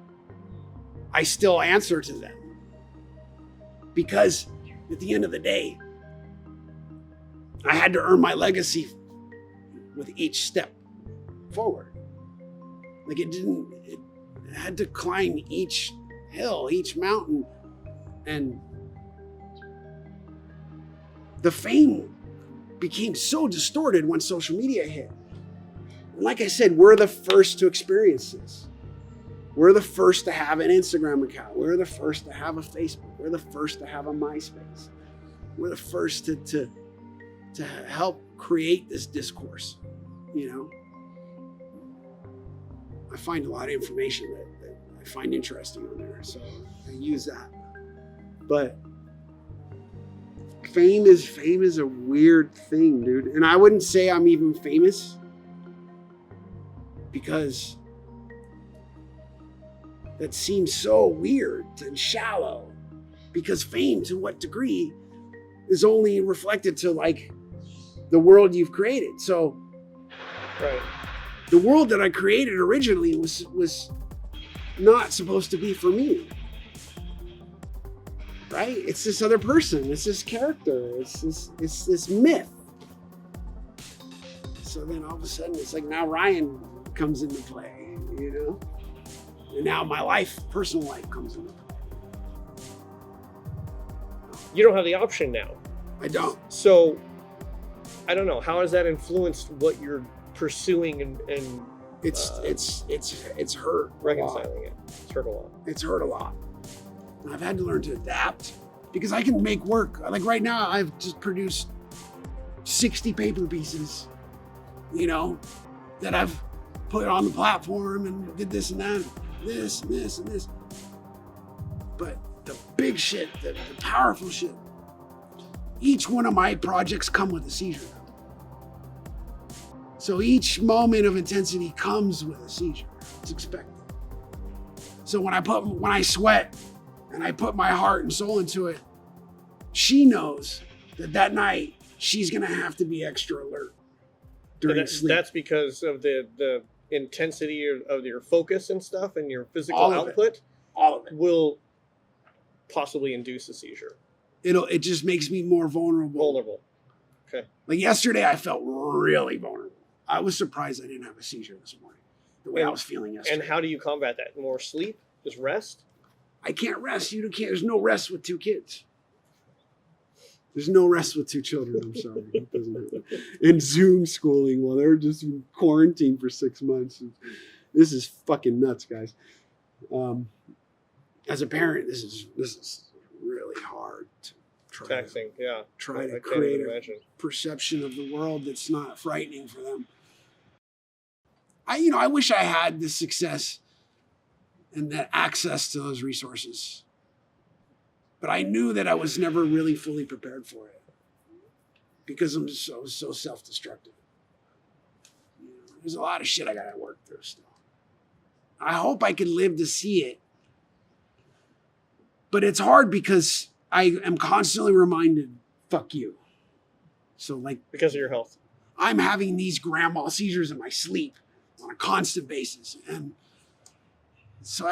I still answer to them. Because at the end of the day, I had to earn my legacy with each step forward. Like it had to climb each hill, each mountain. And the fame became so distorted when social media hit. And like I said, we're the first to experience this. We're the first to have an Instagram account. We're the first to have a Facebook. We're the first to have a MySpace. We're the first to help create this discourse, you know? I find a lot of information that I find interesting on there, so I use that. But fame is a weird thing, dude. And I wouldn't say I'm even famous. because that seems so weird and shallow, because fame, to what degree, is only reflected to like the world you've created. So Right. the world that I created originally was not supposed to be for me. Right? It's this other person. It's this character. It's this myth. So then all of a sudden it's like now Ryan comes into play, you know? And now my life, personal life comes into play. You don't have the option now. I don't. So I don't know. How has that influenced what you're pursuing and It's hurt. reconciling it? It's hurt a lot. It's hurt a lot. And I've had to learn to adapt because I can make work. Like right now, I've just produced 60 paper pieces, you know, that I've put on the platform and did this and that, this and this and this. But the big shit, the powerful shit, each one of my projects come with a seizure. So each moment of intensity comes with a seizure. It's expected. So when I sweat and I put my heart and soul into it, she knows that night she's gonna have to be extra alert during sleep. That's because of the intensity of your focus and stuff and your physical All of output. All of it. Will possibly induce a seizure. It just makes me more vulnerable. Okay. Like yesterday, I felt really vulnerable. I was surprised I didn't have a seizure this morning, the way I was feeling yesterday. And how do you combat that? More sleep? Just rest? I can't rest. You can't. There's no rest with two kids. There's no rest with two children. I'm sorry. It doesn't happen. In Zoom schooling while they're just in quarantine for 6 months. This is fucking nuts, guys. As a parent, this is really hard to Taxing, yeah. Try to I can't create even a imagine. perception of the world that's not frightening for them. I wish I had the success and that access to those resources. But I knew that I was never really fully prepared for it because I'm so self-destructive. There's a lot of shit I gotta work through still. I hope I can live to see it. But it's hard because I am constantly reminded, fuck you. So like, Because of your health. I'm having these grand mal seizures in my sleep on a constant basis. And so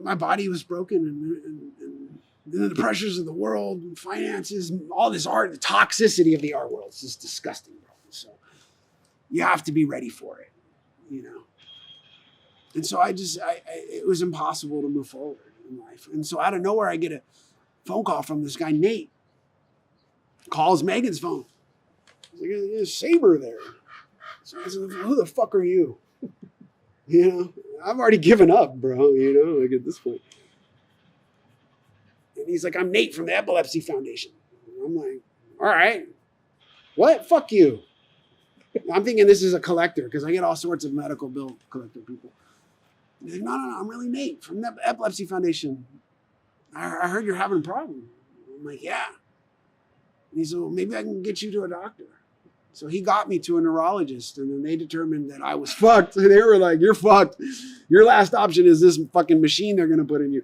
my body was broken and then the pressures of the world and finances, and all this art, the toxicity of the art world is just disgusting, bro. So you have to be ready for it, you know? And so it was impossible to move forward in life. And so out of nowhere, I get a phone call from this guy, Nate. Calls Megan's phone. He's like, there's SABER there. So I said, who the fuck are you? You know, I've already given up, bro, you know, like at this point. And he's like, I'm Nate from the Epilepsy Foundation. And I'm like, all right. What? Fuck you. I'm thinking this is a collector because I get all sorts of medical bill collector people. He's like, no, I'm really Nate from the Epilepsy Foundation. I heard you're having a problem. I'm like, yeah. And he said, well, maybe I can get you to a doctor. So he got me to a neurologist, and then they determined that I was fucked. They were like, you're fucked. Your last option is this fucking machine they're going to put in you.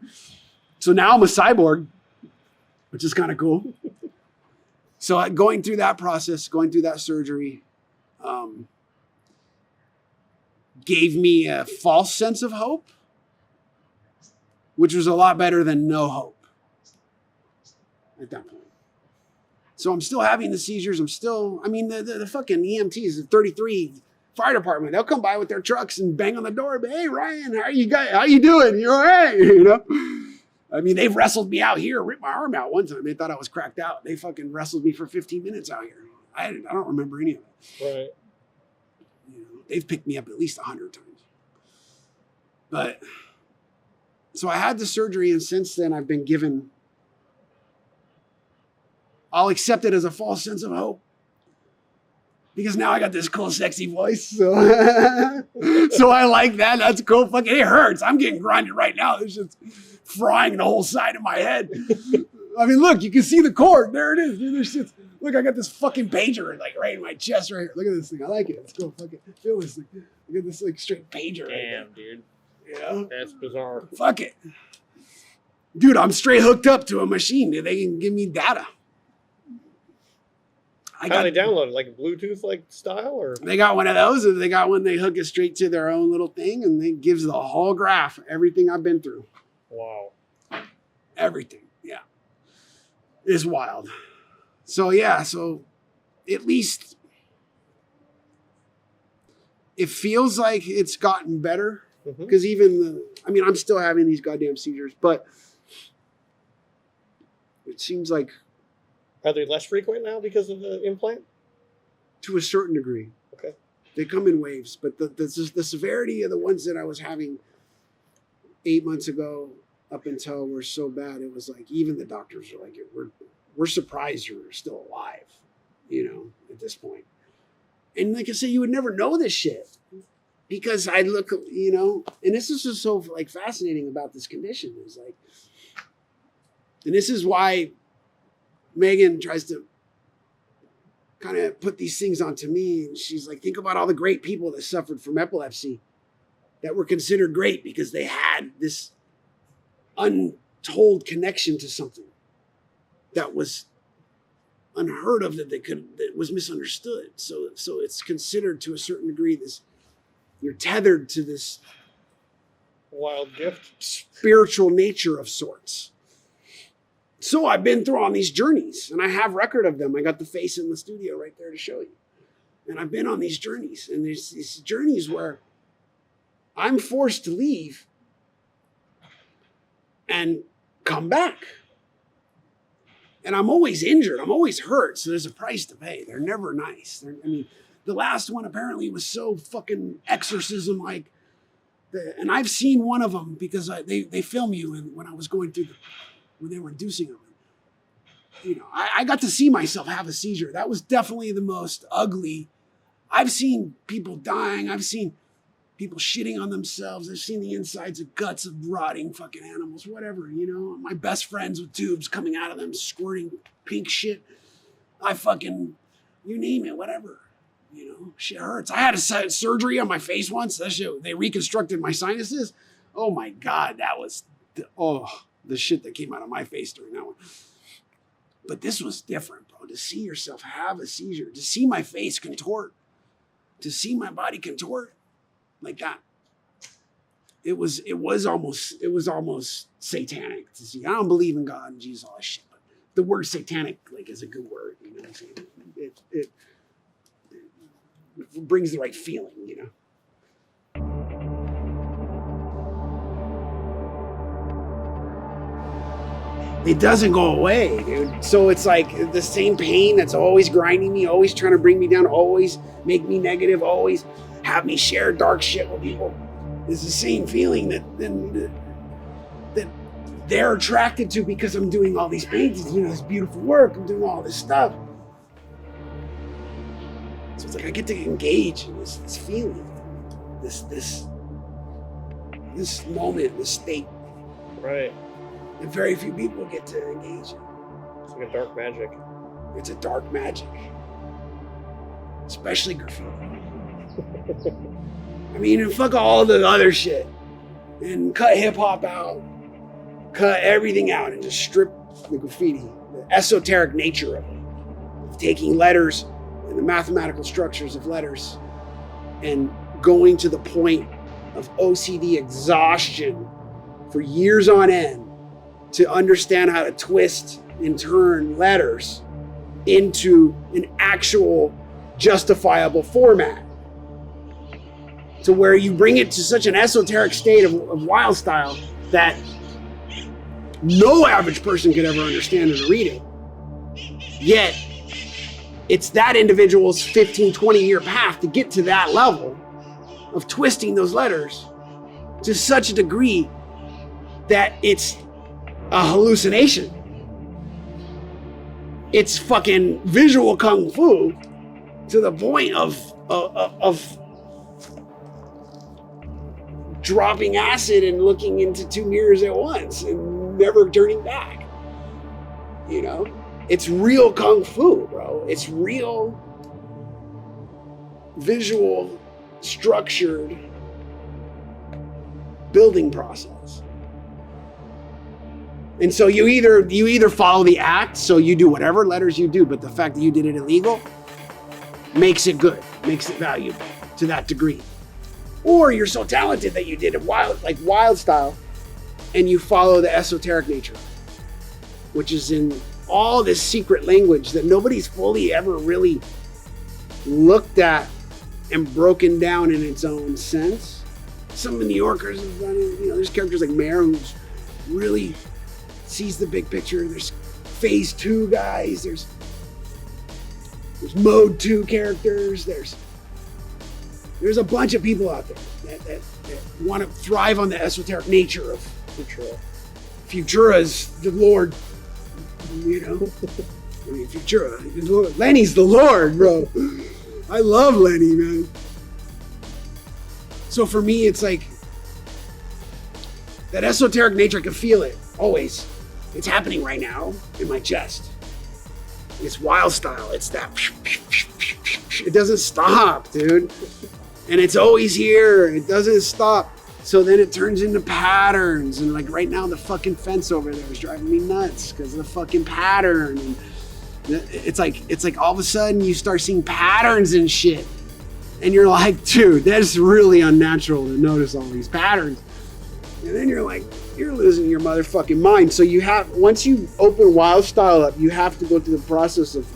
So now I'm a cyborg, which is kind of cool. So going through that process, going through that surgery, gave me a false sense of hope, which was a lot better than no hope at that point. So I'm still having the seizures. The fucking EMTs, the 33 fire department, they'll come by with their trucks and bang on the door. But hey, Ryan, how you doing? You all right? You know? I mean, they've wrestled me out here, ripped my arm out one time. They thought I was cracked out. They fucking wrestled me for 15 minutes out here. I don't remember any of it. Right. You know, they've picked me up at least 100 times. But so I had the surgery, and since then I've been given, I'll accept it as a false sense of hope. Because now I got this cool, sexy voice. So, so I like that. That's cool. Fucking, it hurts. I'm getting grinded right now. It's just frying the whole side of my head. I mean, look, you can see the cord. There it is. Dude, shit. Look, I got this fucking pager like right in my chest right here. Look at this thing. I like it. Let's go. Fucking feel this thing. Look at this like straight pager. Damn, dude. You know? That's bizarre. Fuck it. Dude, I'm straight hooked up to a machine. Dude. They can give me data. How do they download it? Like Bluetooth like style or? They got one of those, and they got one they hook it straight to their own little thing, and it gives the whole graph, everything I've been through. Wow. Everything. Yeah. It's wild. So yeah, so at least it feels like it's gotten better. Because even I'm still having these goddamn seizures, but it seems like. Are they less frequent now because of the implant? To a certain degree. Okay. They come in waves, but the severity of the ones that I was having 8 months ago up until were so bad, it was like even the doctors are like, we're surprised you're still alive, at this point. And like I said, you would never know this shit because I look, and this is just so like fascinating about this condition is like, and this is why Megan tries to kind of put these things onto me. And she's like, think about all the great people that suffered from epilepsy that were considered great because they had this untold connection to something that was unheard of, that was misunderstood. So it's considered to a certain degree this, you're tethered to this wild gift, spiritual nature of sorts. So I've been through on these journeys, and I have record of them. I got the face in the studio right there to show you. And I've been on these journeys, and there's these journeys where I'm forced to leave and come back. And I'm always injured. I'm always hurt. So there's a price to pay. They're never nice. The last one apparently was so fucking exorcism-like. And I've seen one of them because they film you when I was going through when they were inducing them. I got to see myself have a seizure. That was definitely the most ugly. I've seen people dying. I've seen people shitting on themselves. I've seen the insides of guts of rotting fucking animals, whatever, My best friends with tubes coming out of them, squirting pink shit. I fucking, you name it, whatever. Shit hurts. I had a surgery on my face once. That shit, they reconstructed my sinuses. Oh my God, that was, the shit that came out of my face during that one. But this was different, bro. To see yourself have a seizure, to see my face contort, to see my body contort like that. It was almost satanic to see. I don't believe in God and Jesus, all that shit, but the word satanic like is a good word. You know what I'm saying? It brings the right feeling, It doesn't go away, dude. So it's like the same pain that's always grinding me, always trying to bring me down, always make me negative, always have me share dark shit with people. It's the same feeling that they're attracted to because I'm doing all these paintings, this beautiful work, I'm doing all this stuff. So it's like I get to engage in this feeling, this moment, this state. Right. And very few people get to engage in. It's like a dark magic. It's a dark magic. Especially graffiti. And fuck all the other shit. And cut hip hop out. Cut everything out and just strip the graffiti. The esoteric nature of it. Of taking letters and the mathematical structures of letters and going to the point of OCD exhaustion for years on end to understand how to twist and turn letters into an actual justifiable format. To where you bring it to such an esoteric state of wild style that no average person could ever understand or read it. Yet, it's that individual's 15, 20-year path to get to that level of twisting those letters to such a degree that it's a hallucination. It's fucking visual kung fu to the point of dropping acid and looking into two mirrors at once and never turning back. It's real kung fu, bro. It's real visual structured building process. And so you either follow the act, so you do whatever letters you do, but the fact that you did it illegal makes it good, makes it valuable to that degree. Or you're so talented that you did it wild style, and you follow the esoteric nature, which is in all this secret language that nobody's fully ever really looked at and broken down in its own sense. Some of the New Yorkers have done it. You know, there's characters like Mayor who's really sees the big picture. There's phase 2 guys. There's mode 2 characters. There's a bunch of people out there that want to thrive on the esoteric nature of Futura. Futura's the Lord, you know. I mean, Futura, the Lord. Lenny's the Lord, bro. I love Lenny, man. So for me, it's like that esoteric nature. I can feel it always. It's happening right now in my chest. It's wild style. It's that. It doesn't stop, dude. And it's always here. It doesn't stop. So then it turns into patterns. And like right now, the fucking fence over there is driving me nuts because of the fucking pattern. And it's like all of a sudden you start seeing patterns and shit. And you're like, dude, that's really unnatural to notice all these patterns. And then you're like, you're losing your motherfucking mind. So you have, once you open wild style up, you have to go through the process of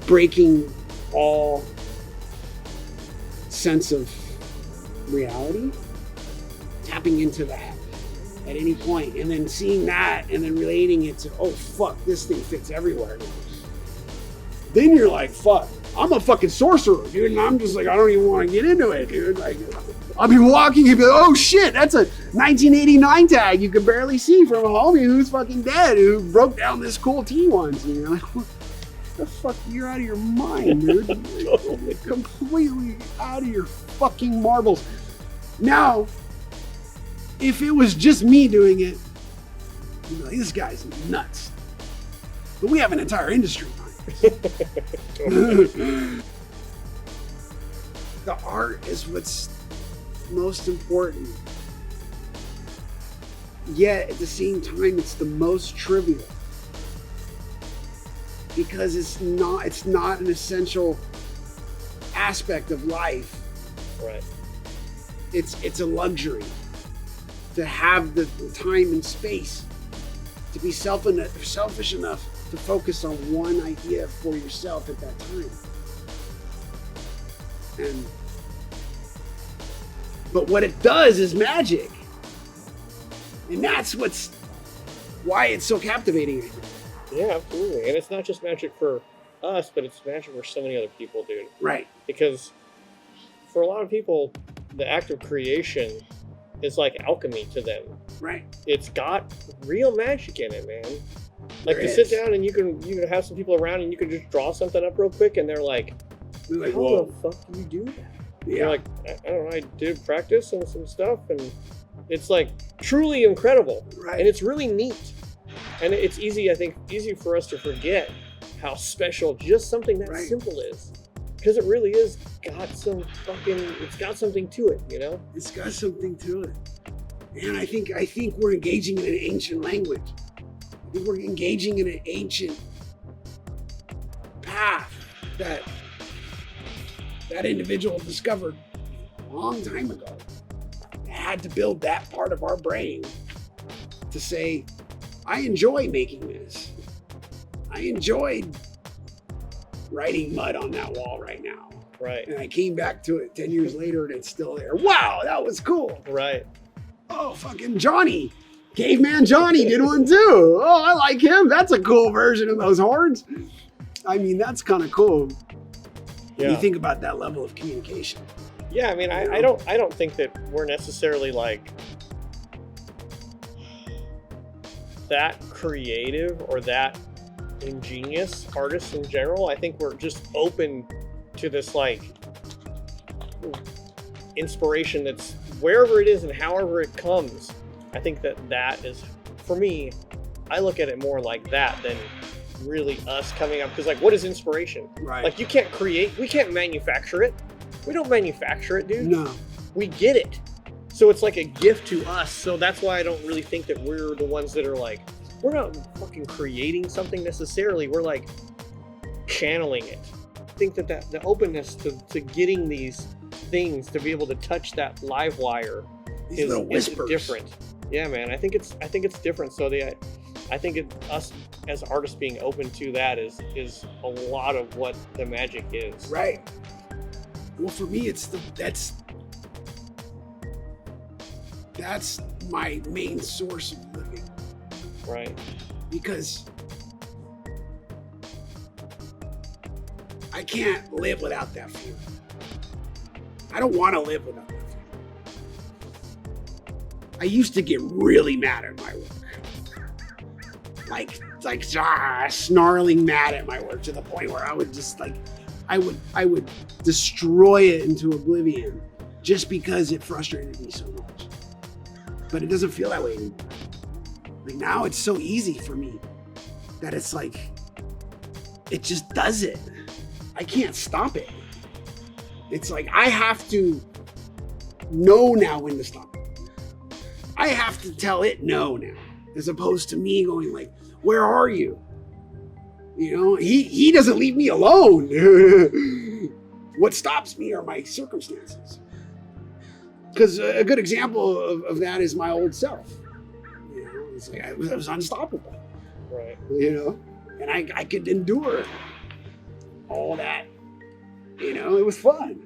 breaking all sense of reality, tapping into that at any point, and then seeing that and then relating it to, oh fuck, this thing fits everywhere. Then you're like, fuck, I'm a fucking sorcerer, dude, and I'm just like, I don't even want to get into it, dude. Like, I'll be walking and be like, oh shit, that's a 1989 tag you could barely see from a homie who's fucking dead, who broke down this cool T once. And you're like, what the fuck? You're out of your mind, dude. Totally. Completely out of your fucking marbles. Now, if it was just me doing it, you'd be like, this guy's nuts. But we have an entire industry behind us. The art is what's most important. Yet at the same time, it's the most trivial. Because it's not an essential aspect of life. Right. It's a luxury to have the time and space to be selfish enough to focus on one idea for yourself at that time. But what it does is magic. And that's why it's so captivating. Yeah, absolutely. And it's not just magic for us, but it's magic for so many other people, dude. Right. Because for a lot of people, the act of creation is like alchemy to them. Right. It's got real magic in it, man. Like you sit down and you can have some people around and you can just draw something up real quick and they're like, how the fuck do you do that? Yeah. You're like, I don't know, I did practice and some stuff, and it's like truly incredible. Right. And it's really neat. And it's easy for us to forget how special just something that simple is. Because it really is it's got something to it, you know? It's got something to it. And I think we're engaging in an ancient language. I think we're engaging in an ancient path that individual discovered a long time ago. It had to build that part of our brain to say, I enjoy making this. I enjoyed writing mud on that wall right now. Right. And I came back to it 10 years later and it's still there. Wow, that was cool. Right. Oh, fucking Johnny. Caveman Johnny did one too. Oh, I like him. That's a cool version of those horns. I mean, that's kind of cool. Yeah. You think about that level of communication. Yeah, I mean, I don't think that we're necessarily like that creative or that ingenious artists in general. I think we're just open to this like inspiration that's wherever it is and however it comes. I think that is, for me, I look at it more like that than really us coming up, because like, what is inspiration? Right. Like, you can't create, we can't manufacture it. We don't manufacture it, dude. No. We get it. So it's like a gift to us. So that's why I don't really think that we're the ones that are like, we're not fucking creating something necessarily. We're like channeling it. I think that the openness to getting these things, to be able to touch that live wire is different. Yeah, man. I think it's different. So I think us as artists being open to that is a lot of what the magic is. Right. Well, for me, that's my main source of living. Right. Because I can't live without that feeling. I don't want to live without that feeling. I used to get really mad at my work. Like snarling mad at my work to the point where I would just like, I would destroy it into oblivion just because it frustrated me so much. But it doesn't feel that way anymore. Like now it's so easy for me that it's like, it just does it. I can't stop it. It's like, I have to know now when to stop it. I have to tell it no now, as opposed to me going like, where are you? You know, he doesn't leave me alone. What stops me are my circumstances. Because a good example of that is my old self. You know, it's like I was unstoppable. Right. You know, and I could endure all that. You know, it was fun.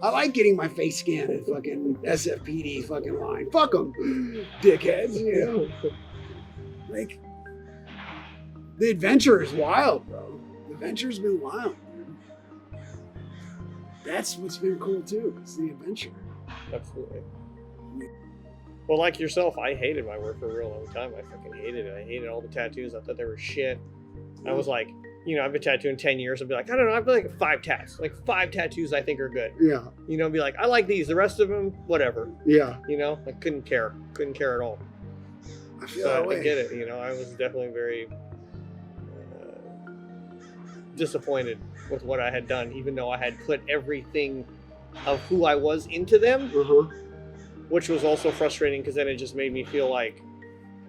I like getting my face scanned at fucking SFPD fucking line. Fuck them, dickheads. You know, like the adventure is wild, bro. The adventure's been wild. That's what's been cool too. It's the adventure. Absolutely. Well, like yourself, I hated my work for a real long time. I fucking hated it. I hated all the tattoos. I thought they were shit. I was like, you know, I've been tattooing 10 years. I'd be like, I don't know, I've been like 5 tats. Like 5 tattoos I think are good. Yeah. You know, be like, I like these. The rest of them, whatever. Yeah. You know, I couldn't care. Couldn't care at all. I feel So that I way. get it. You know, I was definitely very disappointed with what I had done, even though I had put everything of who I was into them, which was also frustrating because then it just made me feel like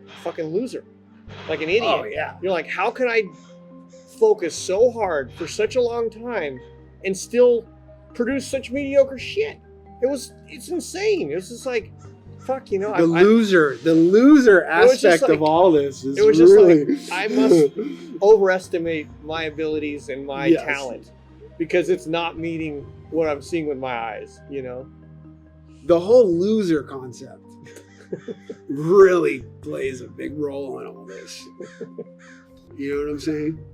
a fucking loser, like an idiot. Oh yeah. You're like, how can I focus so hard for such a long time and still produce such mediocre shit? It's insane. It was just like, fuck, you know. The loser aspect like, of all this is it was just really... like, I must overestimate my abilities and my talent because it's not meeting what I'm seeing with my eyes, you know? The whole loser concept really plays a big role in all this. You know what I'm saying?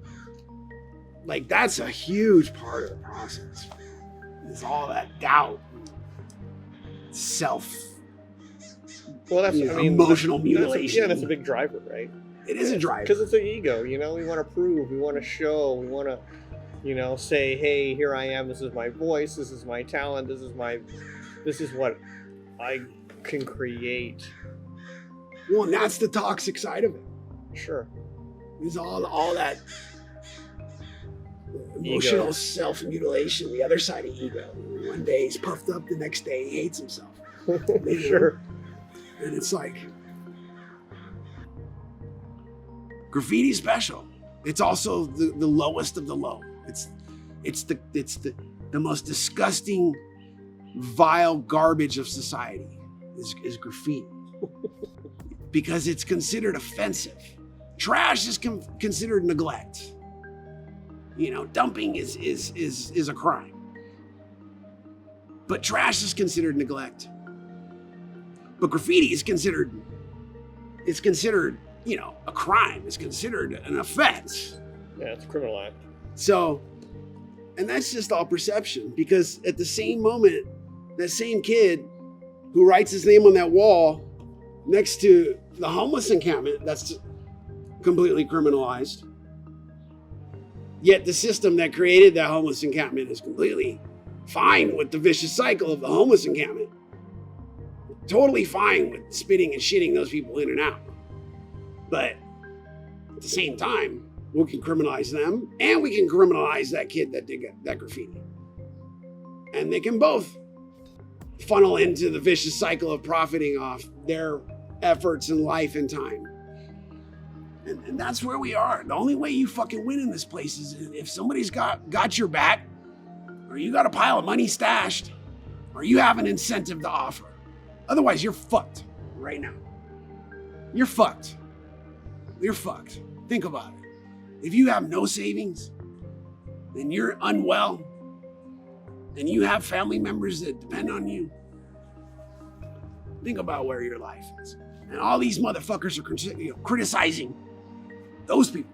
Like, that's a huge part of the process. It's all that doubt, self, well, that's, I mean, emotional mutilation. Yeah, that's a big driver, right? It is a driver. Because it's an ego, you know? We want to prove, we want to show, we want to, you know, say, hey, here I am, this is my voice, this is my talent, this is what I can create. Well, and that's the toxic side of it. Sure. It's all that emotional self-mutilation, the other side of ego. One day he's puffed up, the next day he hates himself. Sure. And it's like, graffiti's special. It's also the lowest of the low. It's the most disgusting, vile garbage of society is graffiti. Because it's considered offensive. Trash is considered neglect. You know, dumping is a crime. But trash is considered neglect. But graffiti is considered, you know, a crime. It's considered an offense. Yeah, it's a criminal act. So, and that's just all perception, because at the same moment, that same kid who writes his name on that wall next to the homeless encampment, that's completely criminalized. Yet the system that created that homeless encampment is completely fine with the vicious cycle of the homeless encampment. Totally fine with spitting and shitting those people in and out. But At the same time, we can criminalize them and we can criminalize that kid that did that graffiti. And they can both funnel into the vicious cycle of profiting off their efforts in life and time. And that's where we are. The only way you fucking win in this place is if somebody's got your back, or you got a pile of money stashed, or you have an incentive to offer. Otherwise, you're fucked right now. You're fucked. You're fucked. Think about it. If you have no savings, and you're unwell, and you have family members that depend on you, think about where your life is. And all these motherfuckers are criticizing those people.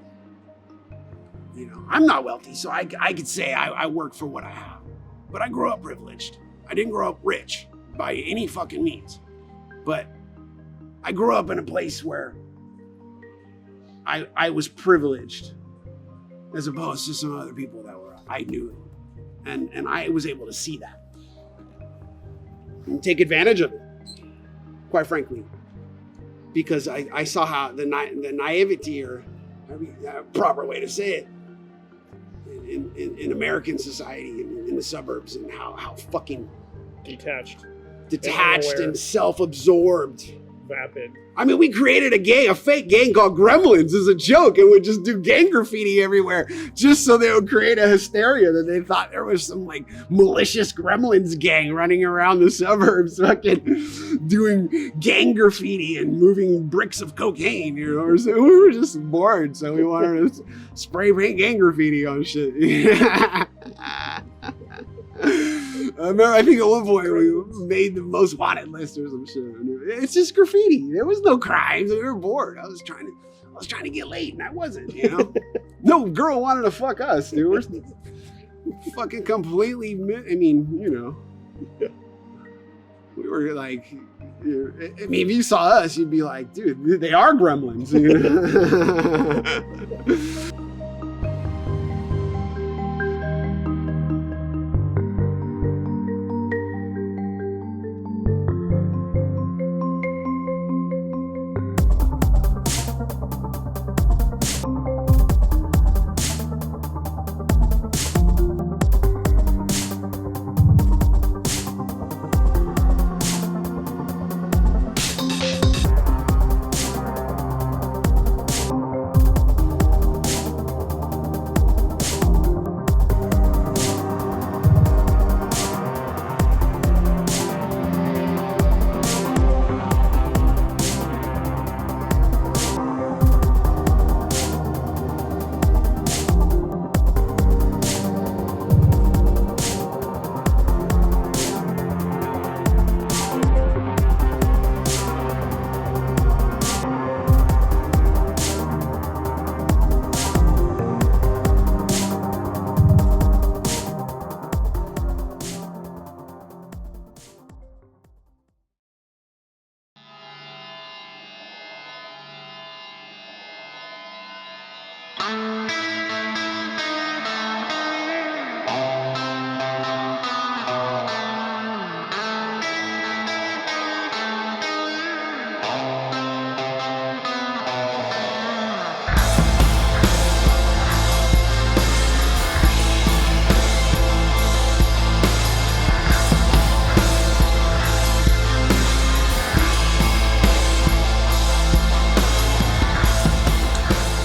I'm not wealthy, so I could say I work for what I have. But I grew up privileged. I didn't grow up rich by any fucking means. But I grew up in a place where I was privileged as opposed to some other people that I knew. And I was able to see that and take advantage of it, quite frankly, because I saw how the naivety, or a proper way to say it, in American society, in the suburbs, and how fucking Detached and self-absorbed. Vapid. I mean, we created a fake gang called Gremlins as a joke, and would just do gang graffiti everywhere just so they would create a hysteria that they thought there was some like malicious Gremlins gang running around the suburbs fucking doing gang graffiti and moving bricks of cocaine, or so we were just bored, so we wanted to spray paint gang graffiti on shit. I think at one point we made the most wanted list or some shit. It's just graffiti. There was no crimes. We were bored. I was trying to get laid, and I wasn't. No girl wanted to fuck us, dude. We're fucking completely. I mean, we were like. I mean, if you saw us, you'd be like, dude, they are gremlins.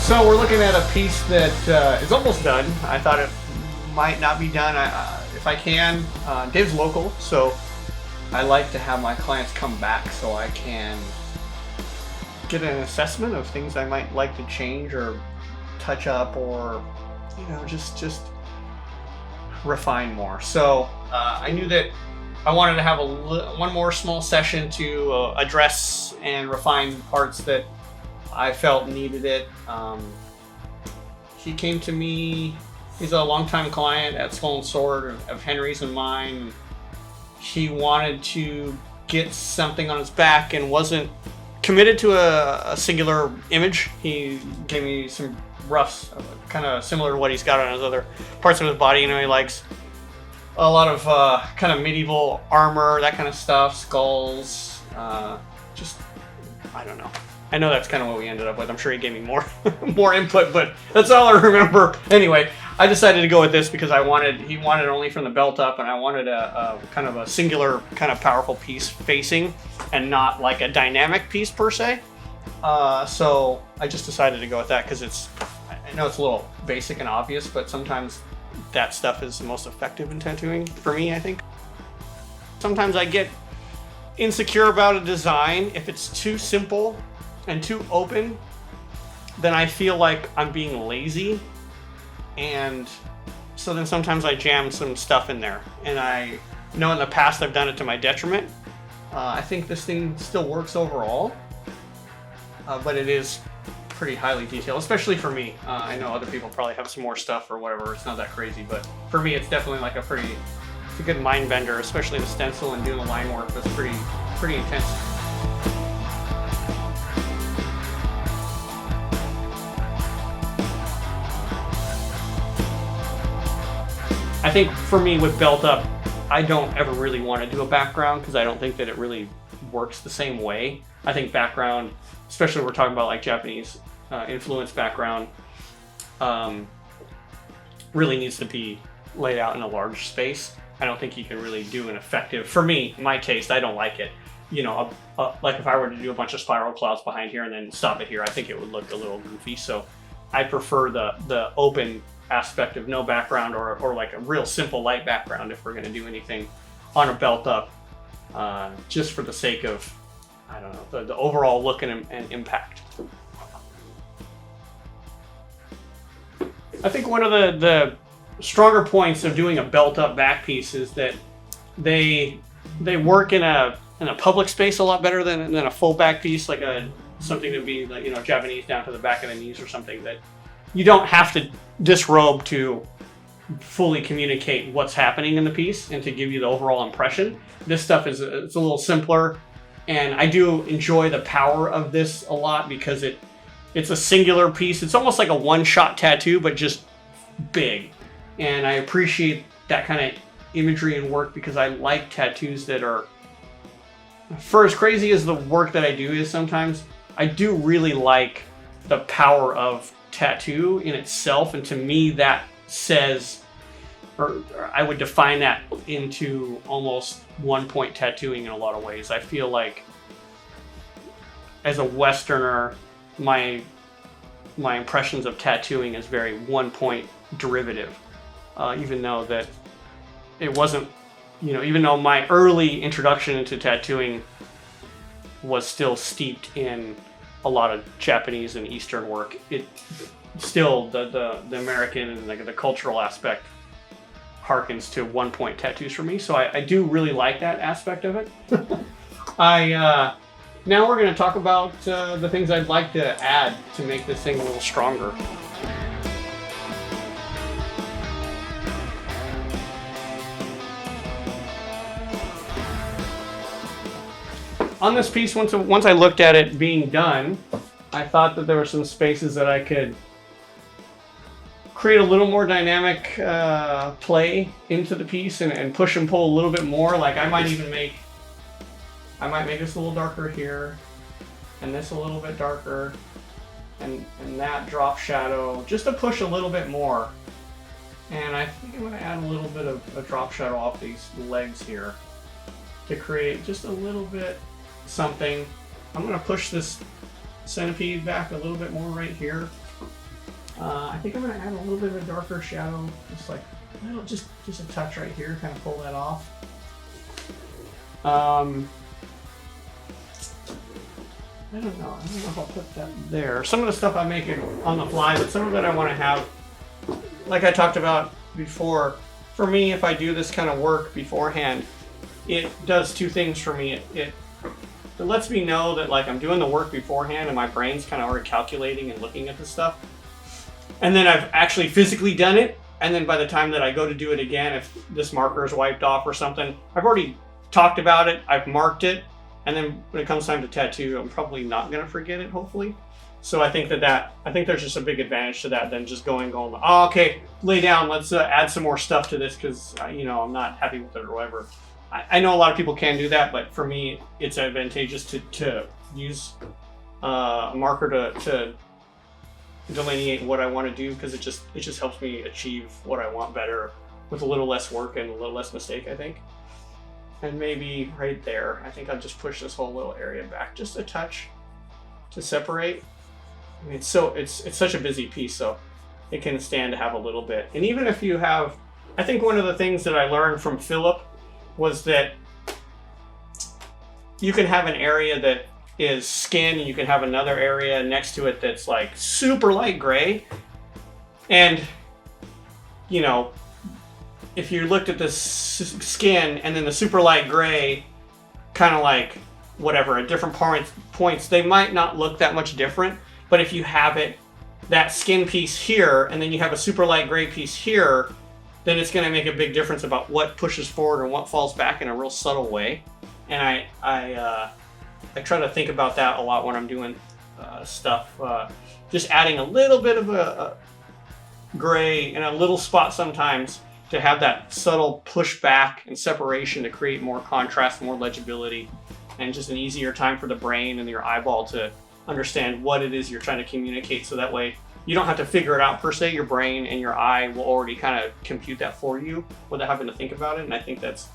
So we're looking at a piece that is almost done. I thought it might not be done. If I can, Dave's local, so I like to have my clients come back so I can get an assessment of things I might like to change or touch up, or just refine more. So I knew that I wanted to have one more small session to address and refine parts that I felt needed it. He came to me, he's a longtime client at Skull and Sword of Henry's and mine. He wanted to get something on his back and wasn't committed to a singular image. He gave me some roughs, kind of similar to what he's got on his other parts of his body. He likes a lot of kind of medieval armor, that kind of stuff, skulls, just, I don't know. I know that's kind of what we ended up with. I'm sure he gave me more more input, but that's all I remember. Anyway, I decided to go with this because he wanted only from the belt up, and I wanted a kind of a singular, kind of powerful piece facing, and not like a dynamic piece per se. So I just decided to go with that because I know it's a little basic and obvious, but sometimes that stuff is the most effective in tattooing for me, I think. Sometimes I get insecure about a design. If it's too simple and too open, then I feel like I'm being lazy. And so then sometimes I jam some stuff in there. And I know in the past I've done it to my detriment. I think this thing still works overall, but it is pretty highly detailed, especially for me. I know other people probably have some more stuff or whatever. It's not that crazy, but for me, it's definitely like it's a good mind bender, especially the stencil and doing the line work. That's pretty intense. I think for me with belt up, I don't ever really want to do a background because I don't think that it really works the same way. I think background, especially when we're talking about like Japanese influence background, really needs to be laid out in a large space. I don't think you can really do an effective, for me, my taste, I don't like it. You know, like if I were to do a bunch of spiral clouds behind here and then stop it here, I think it would look a little goofy. So I prefer the open aspect of no background or like a real simple light background if we're going to do anything on a belt up, just for the sake of, I don't know, the overall look and impact. I think one of the stronger points of doing a belt up back piece is that they work in a public space a lot better than a full back piece, like something to be like, you know, Japanese down to the back of the knees or something, that you don't have to disrobe to fully communicate what's happening in the piece and to give you the overall impression. This stuff it's a little simpler, and I do enjoy the power of this a lot because it's a singular piece. It's almost like a one-shot tattoo, but just big. And I appreciate that kind of imagery and work because I like tattoos that are, for as crazy as the work that I do is sometimes, I do really like the power of tattoo in itself. And to me, that says, or I would define that into almost one-point tattooing in a lot of ways. I feel like as a Westerner, my impressions of tattooing is very one-point derivative. Even though that it wasn't, you know, even though my early introduction into tattooing was still steeped in a lot of Japanese and Eastern work, it still, the American and like the cultural aspect harkens to one-point tattoos for me. So I do really like that aspect of it. Now we're going to talk about the things I'd like to add to make this thing a little stronger. On this piece, once I looked at it being done, I thought that there were some spaces that I could create a little more dynamic play into the piece and push and pull a little bit more. Like I might make this a little darker here, and this a little bit darker, and that drop shadow, just to push a little bit more. And I think I'm going to add a little bit of a drop shadow off these legs here to create just a little bit something. I'm going to push this centipede back a little bit more right here. I think I'm going to add a little bit of a darker shadow, just like just a touch right here, kind of pull that off. I don't know if I'll put that there. Some of the stuff I'm making on the fly, but some of it I want to have, like I talked about before. For me, if I do this kind of work beforehand, it does two things for me. It lets me know that like I'm doing the work beforehand and my brain's kind of already calculating and looking at this stuff. And then I've actually physically done it. And then by the time that I go to do it again, if this marker is wiped off or something, I've already talked about it, I've marked it. And then when it comes time to tattoo, I'm probably not going to forget it, hopefully. So I think I think there's just a big advantage to that than just going, oh, okay, lay down, let's add some more stuff to this because, I'm not happy with it or whatever. I know a lot of people can do that, but for me, it's advantageous to use marker to delineate what I want to do, because it just helps me achieve what I want better with a little less work and a little less mistake, I think. And maybe right there, I think I'll just push this whole little area back just a touch to separate. I mean, it's such a busy piece, so it can stand to have a little bit. And even if you have, I think one of the things that I learned from Philip was that you can have an area that is skin, and you can have another area next to it that's like super light gray. And, you know, if you looked at the skin and then the super light gray, kind of like whatever, at different points, they might not look that much different. But if you have it, that skin piece here, and then you have a super light gray piece here, then it's going to make a big difference about what pushes forward and what falls back in a real subtle way. And I try to think about that a lot when I'm doing stuff. Just adding a little bit of a gray in a little spot sometimes to have that subtle pushback and separation to create more contrast, more legibility, and just an easier time for the brain and your eyeball to understand what it is you're trying to communicate. So that way you don't have to figure it out per se. Your brain and your eye will already kind of compute that for you without having to think about it. And I think that's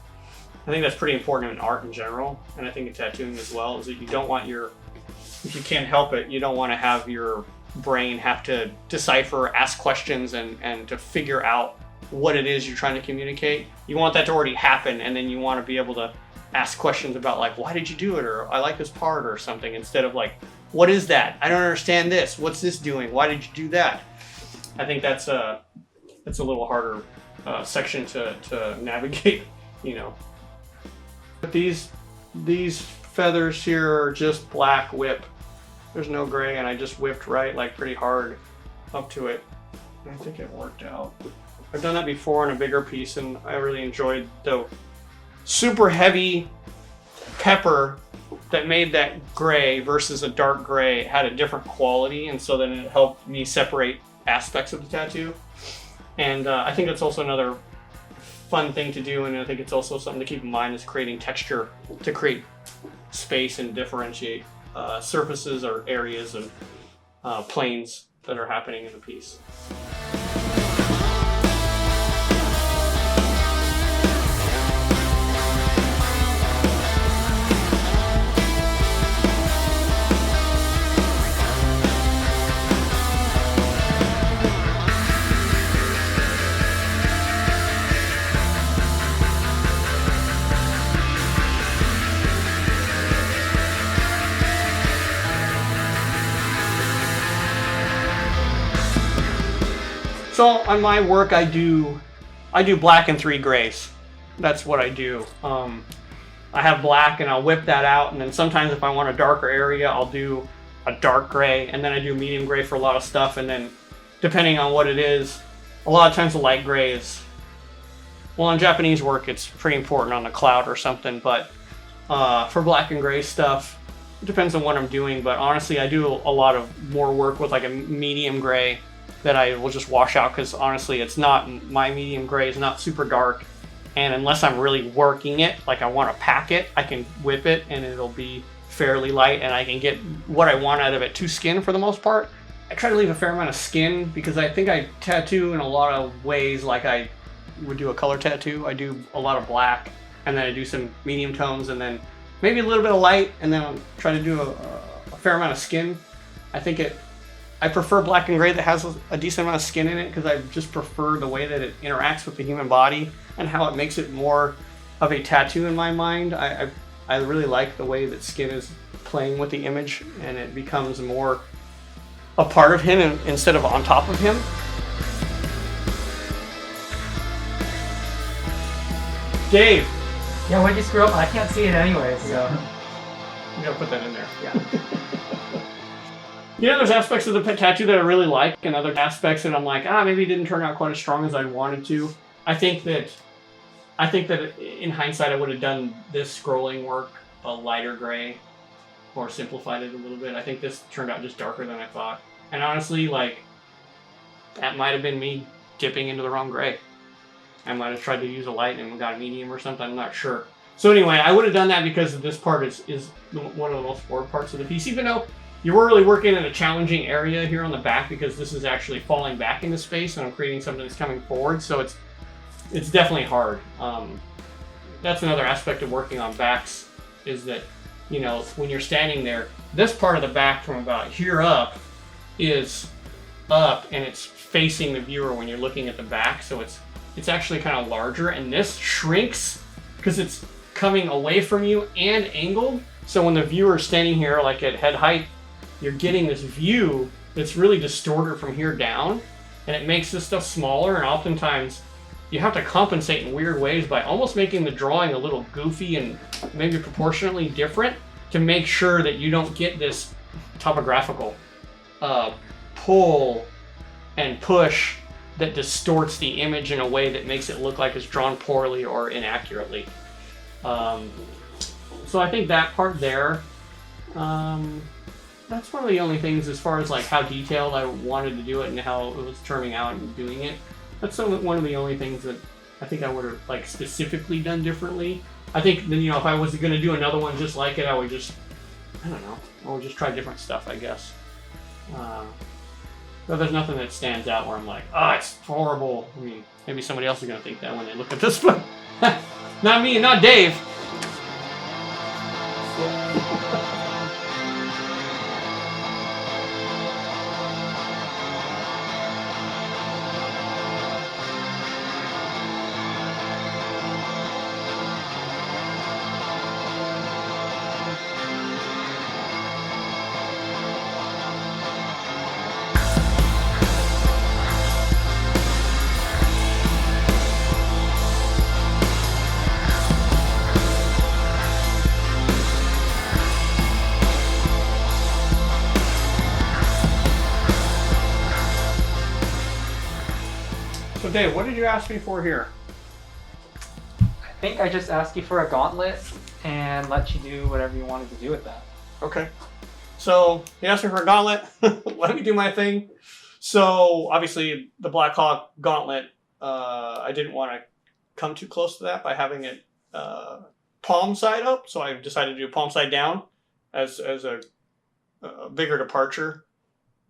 pretty important in art in general. And I think in tattooing as well, is that you don't want if you can't help it, you don't want to have your brain have to decipher, ask questions, and to figure out what it is you're trying to communicate. You want that to already happen, and then you want to be able to ask questions about like, why did you do it? Or I like this part or something, instead of like, what is that? I don't understand this. What's this doing? Why did you do that? I think that's a little harder section to navigate, you know. But these feathers here are just black whip. There's no gray, and I just whipped right, like pretty hard up to it. And I think it worked out. I've done that before in a bigger piece, and I really enjoyed the super heavy pepper that made that gray versus a dark gray had a different quality, and so then it helped me separate aspects of the tattoo. And I think that's also another fun thing to do, and I think it's also something to keep in mind, is creating texture to create space and differentiate surfaces or areas of planes that are happening in the piece. So on my work, I do black and 3 grays. That's what I do. I have black, and I'll whip that out, and then sometimes if I want a darker area, I'll do a dark gray, and then I do medium gray for a lot of stuff, and then depending on what it is, a lot of times the light gray is, well, in Japanese work, it's pretty important on the cloud or something, but for black and gray stuff, it depends on what I'm doing, but honestly, I do a lot of more work with like a medium gray that I will just wash out, because honestly, my medium gray is not super dark, and unless I'm really working it, like I want to pack it, I can whip it and it'll be fairly light, and I can get what I want out of it to skin for the most part. I try to leave a fair amount of skin, because I think I tattoo in a lot of ways like I would do a color tattoo. I do a lot of black, and then I do some medium tones, and then maybe a little bit of light, and then I'll try to do a fair amount of skin. I prefer black and gray that has a decent amount of skin in it, because I just prefer the way that it interacts with the human body and how it makes it more of a tattoo in my mind. I really like the way that skin is playing with the image, and it becomes more a part of him instead of on top of him. Dave! Yeah, what'd you screw up? I can't see it anyway, so. You gotta put that in there. Yeah. You know, there's aspects of the tattoo that I really like, and other aspects that I'm like, maybe it didn't turn out quite as strong as I wanted to. I think that in hindsight, I would have done this scrolling work a lighter gray, or simplified it a little bit. I think this turned out just darker than I thought. And honestly, like, that might have been me dipping into the wrong gray. I might have tried to use a light and got a medium or something, I'm not sure. So anyway, I would have done that because this part is one of the most bored parts of the piece, even though You're really working in a challenging area here on the back because this is actually falling back into space and I'm creating something that's coming forward. So it's definitely hard. That's another aspect of working on backs is that, you know, when you're standing there, this part of the back from about here up is up and it's facing the viewer when you're looking at the back. So it's actually kind of larger, and this shrinks because it's coming away from you and angled. So when the viewer's standing here like at head height, you're getting this view that's really distorted from here down, and it makes this stuff smaller, and oftentimes you have to compensate in weird ways by almost making the drawing a little goofy and maybe proportionately different to make sure that you don't get this topographical pull and push that distorts the image in a way that makes it look like it's drawn poorly or inaccurately. So I think that part there, that's one of the only things as far as like how detailed I wanted to do it and how it was turning out and doing it. That's one of the only things that I think I would have like specifically done differently. I think, you know, if I was going to do another one just like it, I would just try different stuff, I guess. But there's nothing that stands out where I'm like, oh, it's horrible. I mean, maybe somebody else is going to think that when they look at this, but not me and not Dave. So Dave, what did you ask me for here? I think I just asked you for a gauntlet and let you do whatever you wanted to do with that. Okay. So you asked me for a gauntlet. Let me do my thing. So obviously the Black Hawk gauntlet, I didn't want to come too close to that by having it palm side up. So I decided to do palm side down as a bigger departure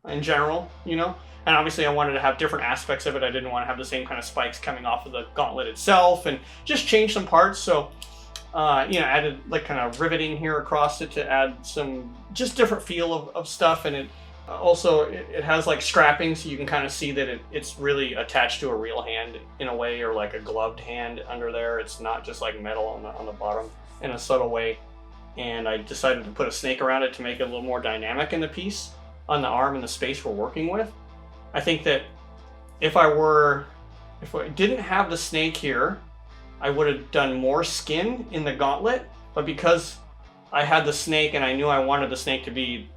in general, you know. And obviously I wanted to have different aspects of it. I didn't want to have the same kind of spikes coming off of the gauntlet itself, and just change some parts. So, you know, added like kind of riveting here across it to add some just different feel of stuff. And it also, it has like strapping, so you can kind of see that it's really attached to a real hand in a way, or like a gloved hand under there. It's not just like metal on the bottom in a subtle way. And I decided to put a snake around it to make it a little more dynamic in the piece on the arm and the space we're working with. I think that if I didn't have the snake here, I would have done more skin in the gauntlet, but because I had the snake and I knew I wanted the snake to be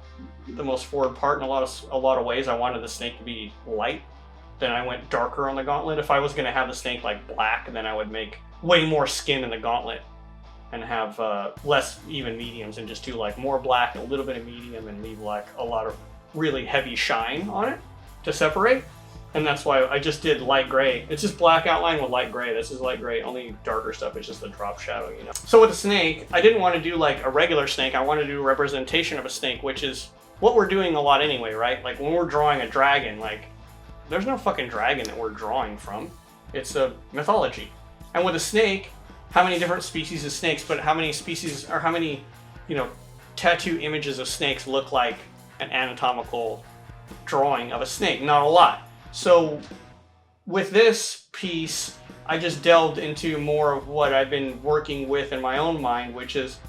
the most forward part in a lot of ways, I wanted the snake to be light, then I went darker on the gauntlet. If I was going to have the snake like black, then I would make way more skin in the gauntlet and have less even mediums and just do like more black, a little bit of medium, and leave like a lot of really heavy shine on it to separate. And that's why I just did light gray. It's just black outline with light gray. This is light gray. Only darker stuff is just the drop shadow, you know. So with the snake, I didn't want to do like a regular snake. I wanted to do a representation of a snake, which is what we're doing a lot anyway, right? Like when we're drawing a dragon, like there's no fucking dragon that we're drawing from. It's a mythology. And with a snake, how many different species of snakes, but how many species, or how many, you know, tattoo images of snakes look like an anatomical drawing of a snake? Not a lot. So with this piece, I just delved into more of what I've been working with in my own mind, which is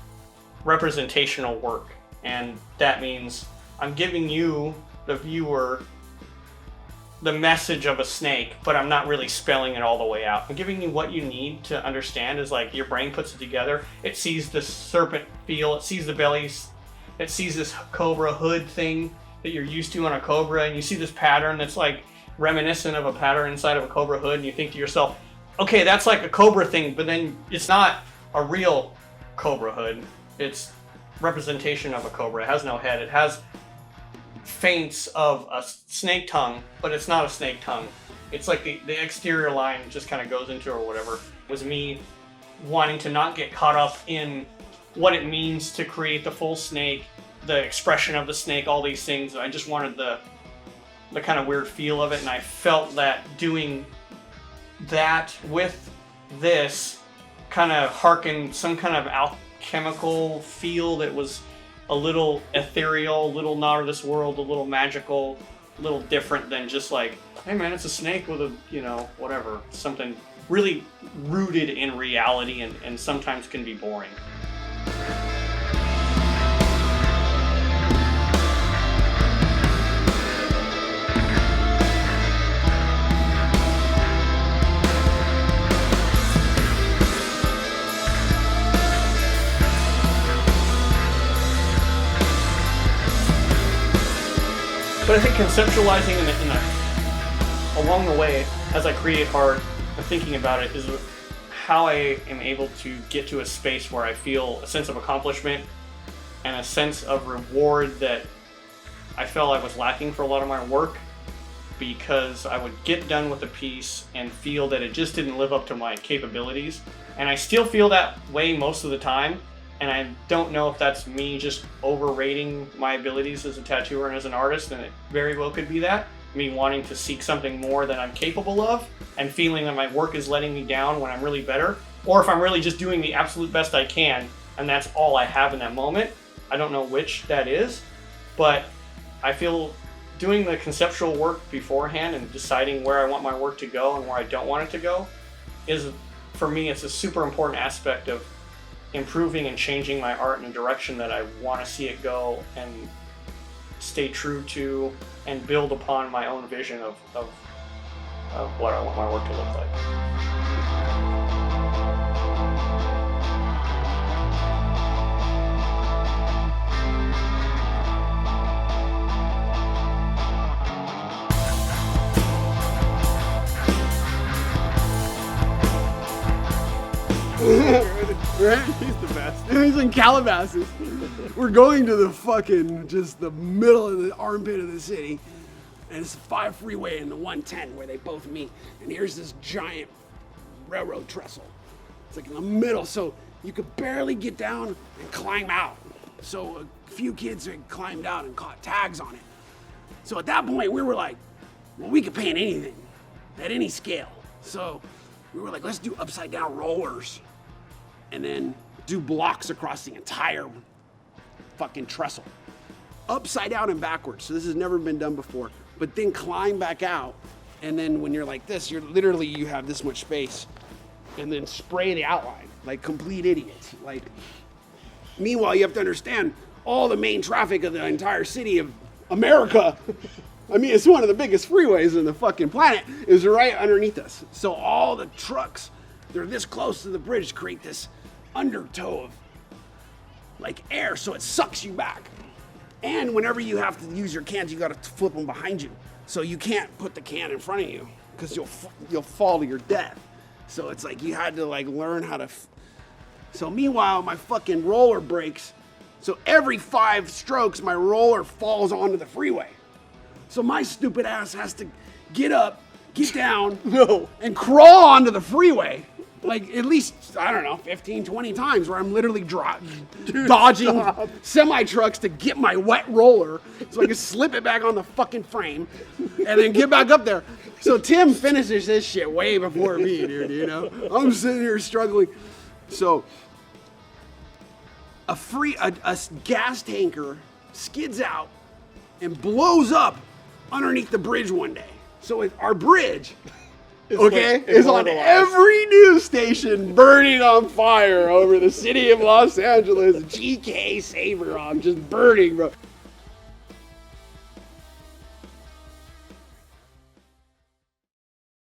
representational work. And that means I'm giving you, the viewer, the message of a snake, but I'm not really spelling it all the way out. I'm giving you what you need to understand. Is like your brain puts it together. It sees the serpent feel, it sees the bellies, it sees this cobra hood thing that you're used to on a cobra, and you see this pattern that's like reminiscent of a pattern inside of a cobra hood, and you think to yourself, okay, that's like a cobra thing, but then it's not a real cobra hood. It's representation of a cobra. It has no head. It has feints of a snake tongue, but it's not a snake tongue. It's like the exterior line just kind of goes into or whatever. It was me wanting to not get caught up in what it means to create the full snake, the expression of the snake, all these things. I just wanted the kind of weird feel of it, and I felt that doing that with this kind of harkened some kind of alchemical feel that was a little ethereal, a little not of this world, a little magical, a little different than just like, hey man, it's a snake with a, you know, whatever, something really rooted in reality and sometimes can be boring. But I think conceptualizing along the way, as I create art, and thinking about it, is how I am able to get to a space where I feel a sense of accomplishment and a sense of reward that I felt I was lacking for a lot of my work, because I would get done with a piece and feel that it just didn't live up to my capabilities. And I still feel that way most of the time. And I don't know if that's me just overrating my abilities as a tattooer and as an artist, and it very well could be that. Me wanting to seek something more than I'm capable of, and feeling that my work is letting me down when I'm really better. Or if I'm really just doing the absolute best I can, and that's all I have in that moment. I don't know which that is, but I feel doing the conceptual work beforehand and deciding where I want my work to go and where I don't want it to go is, for me, it's a super important aspect of improving and changing my art in a direction that I want to see it go, and stay true to and build upon my own vision of what I want my work to look like. Right? He's the best. He's in Calabasas. We're going to the fucking, just the middle of the armpit of the city. And it's a 5 freeway and the 110 where they both meet. And here's this giant railroad trestle. It's like in the middle, so you could barely get down and climb out. So a few kids had climbed out and caught tags on it. So at that point, we were like, well, we could paint anything at any scale. So we were like, let's do upside down rollers. And then do blocks across the entire fucking trestle. Upside down and backwards. So this has never been done before. But then climb back out. And then when you're like this, you're literally, you have this much space. And then spray the outline like complete idiots. Like, meanwhile, you have to understand all the main traffic of the entire city of America. I mean, it's one of the biggest freeways in the fucking planet, is right underneath us. So all the trucks, they're this close to the bridge, create this undertow of like air, so it sucks you back. And whenever you have to use your cans, you got to flip them behind you, so you can't put the can in front of you because you'll fall to your death. So it's like you had to like learn how to. So meanwhile, my fucking roller breaks. So every 5 strokes, my roller falls onto the freeway. So my stupid ass has to get up, get down, and crawl onto the freeway. Like at least, I don't know, 15, 20 times where I'm literally dodging semi-trucks to get my wet roller so I can slip it back on the fucking frame and then get back up there. So Tim finishes this shit way before me, dude, you know? I'm sitting here struggling. So a gas tanker skids out and blows up underneath the bridge one day. So our bridge, is on every news station, burning on fire over the city of Los Angeles. GK SABER on, just burning, bro.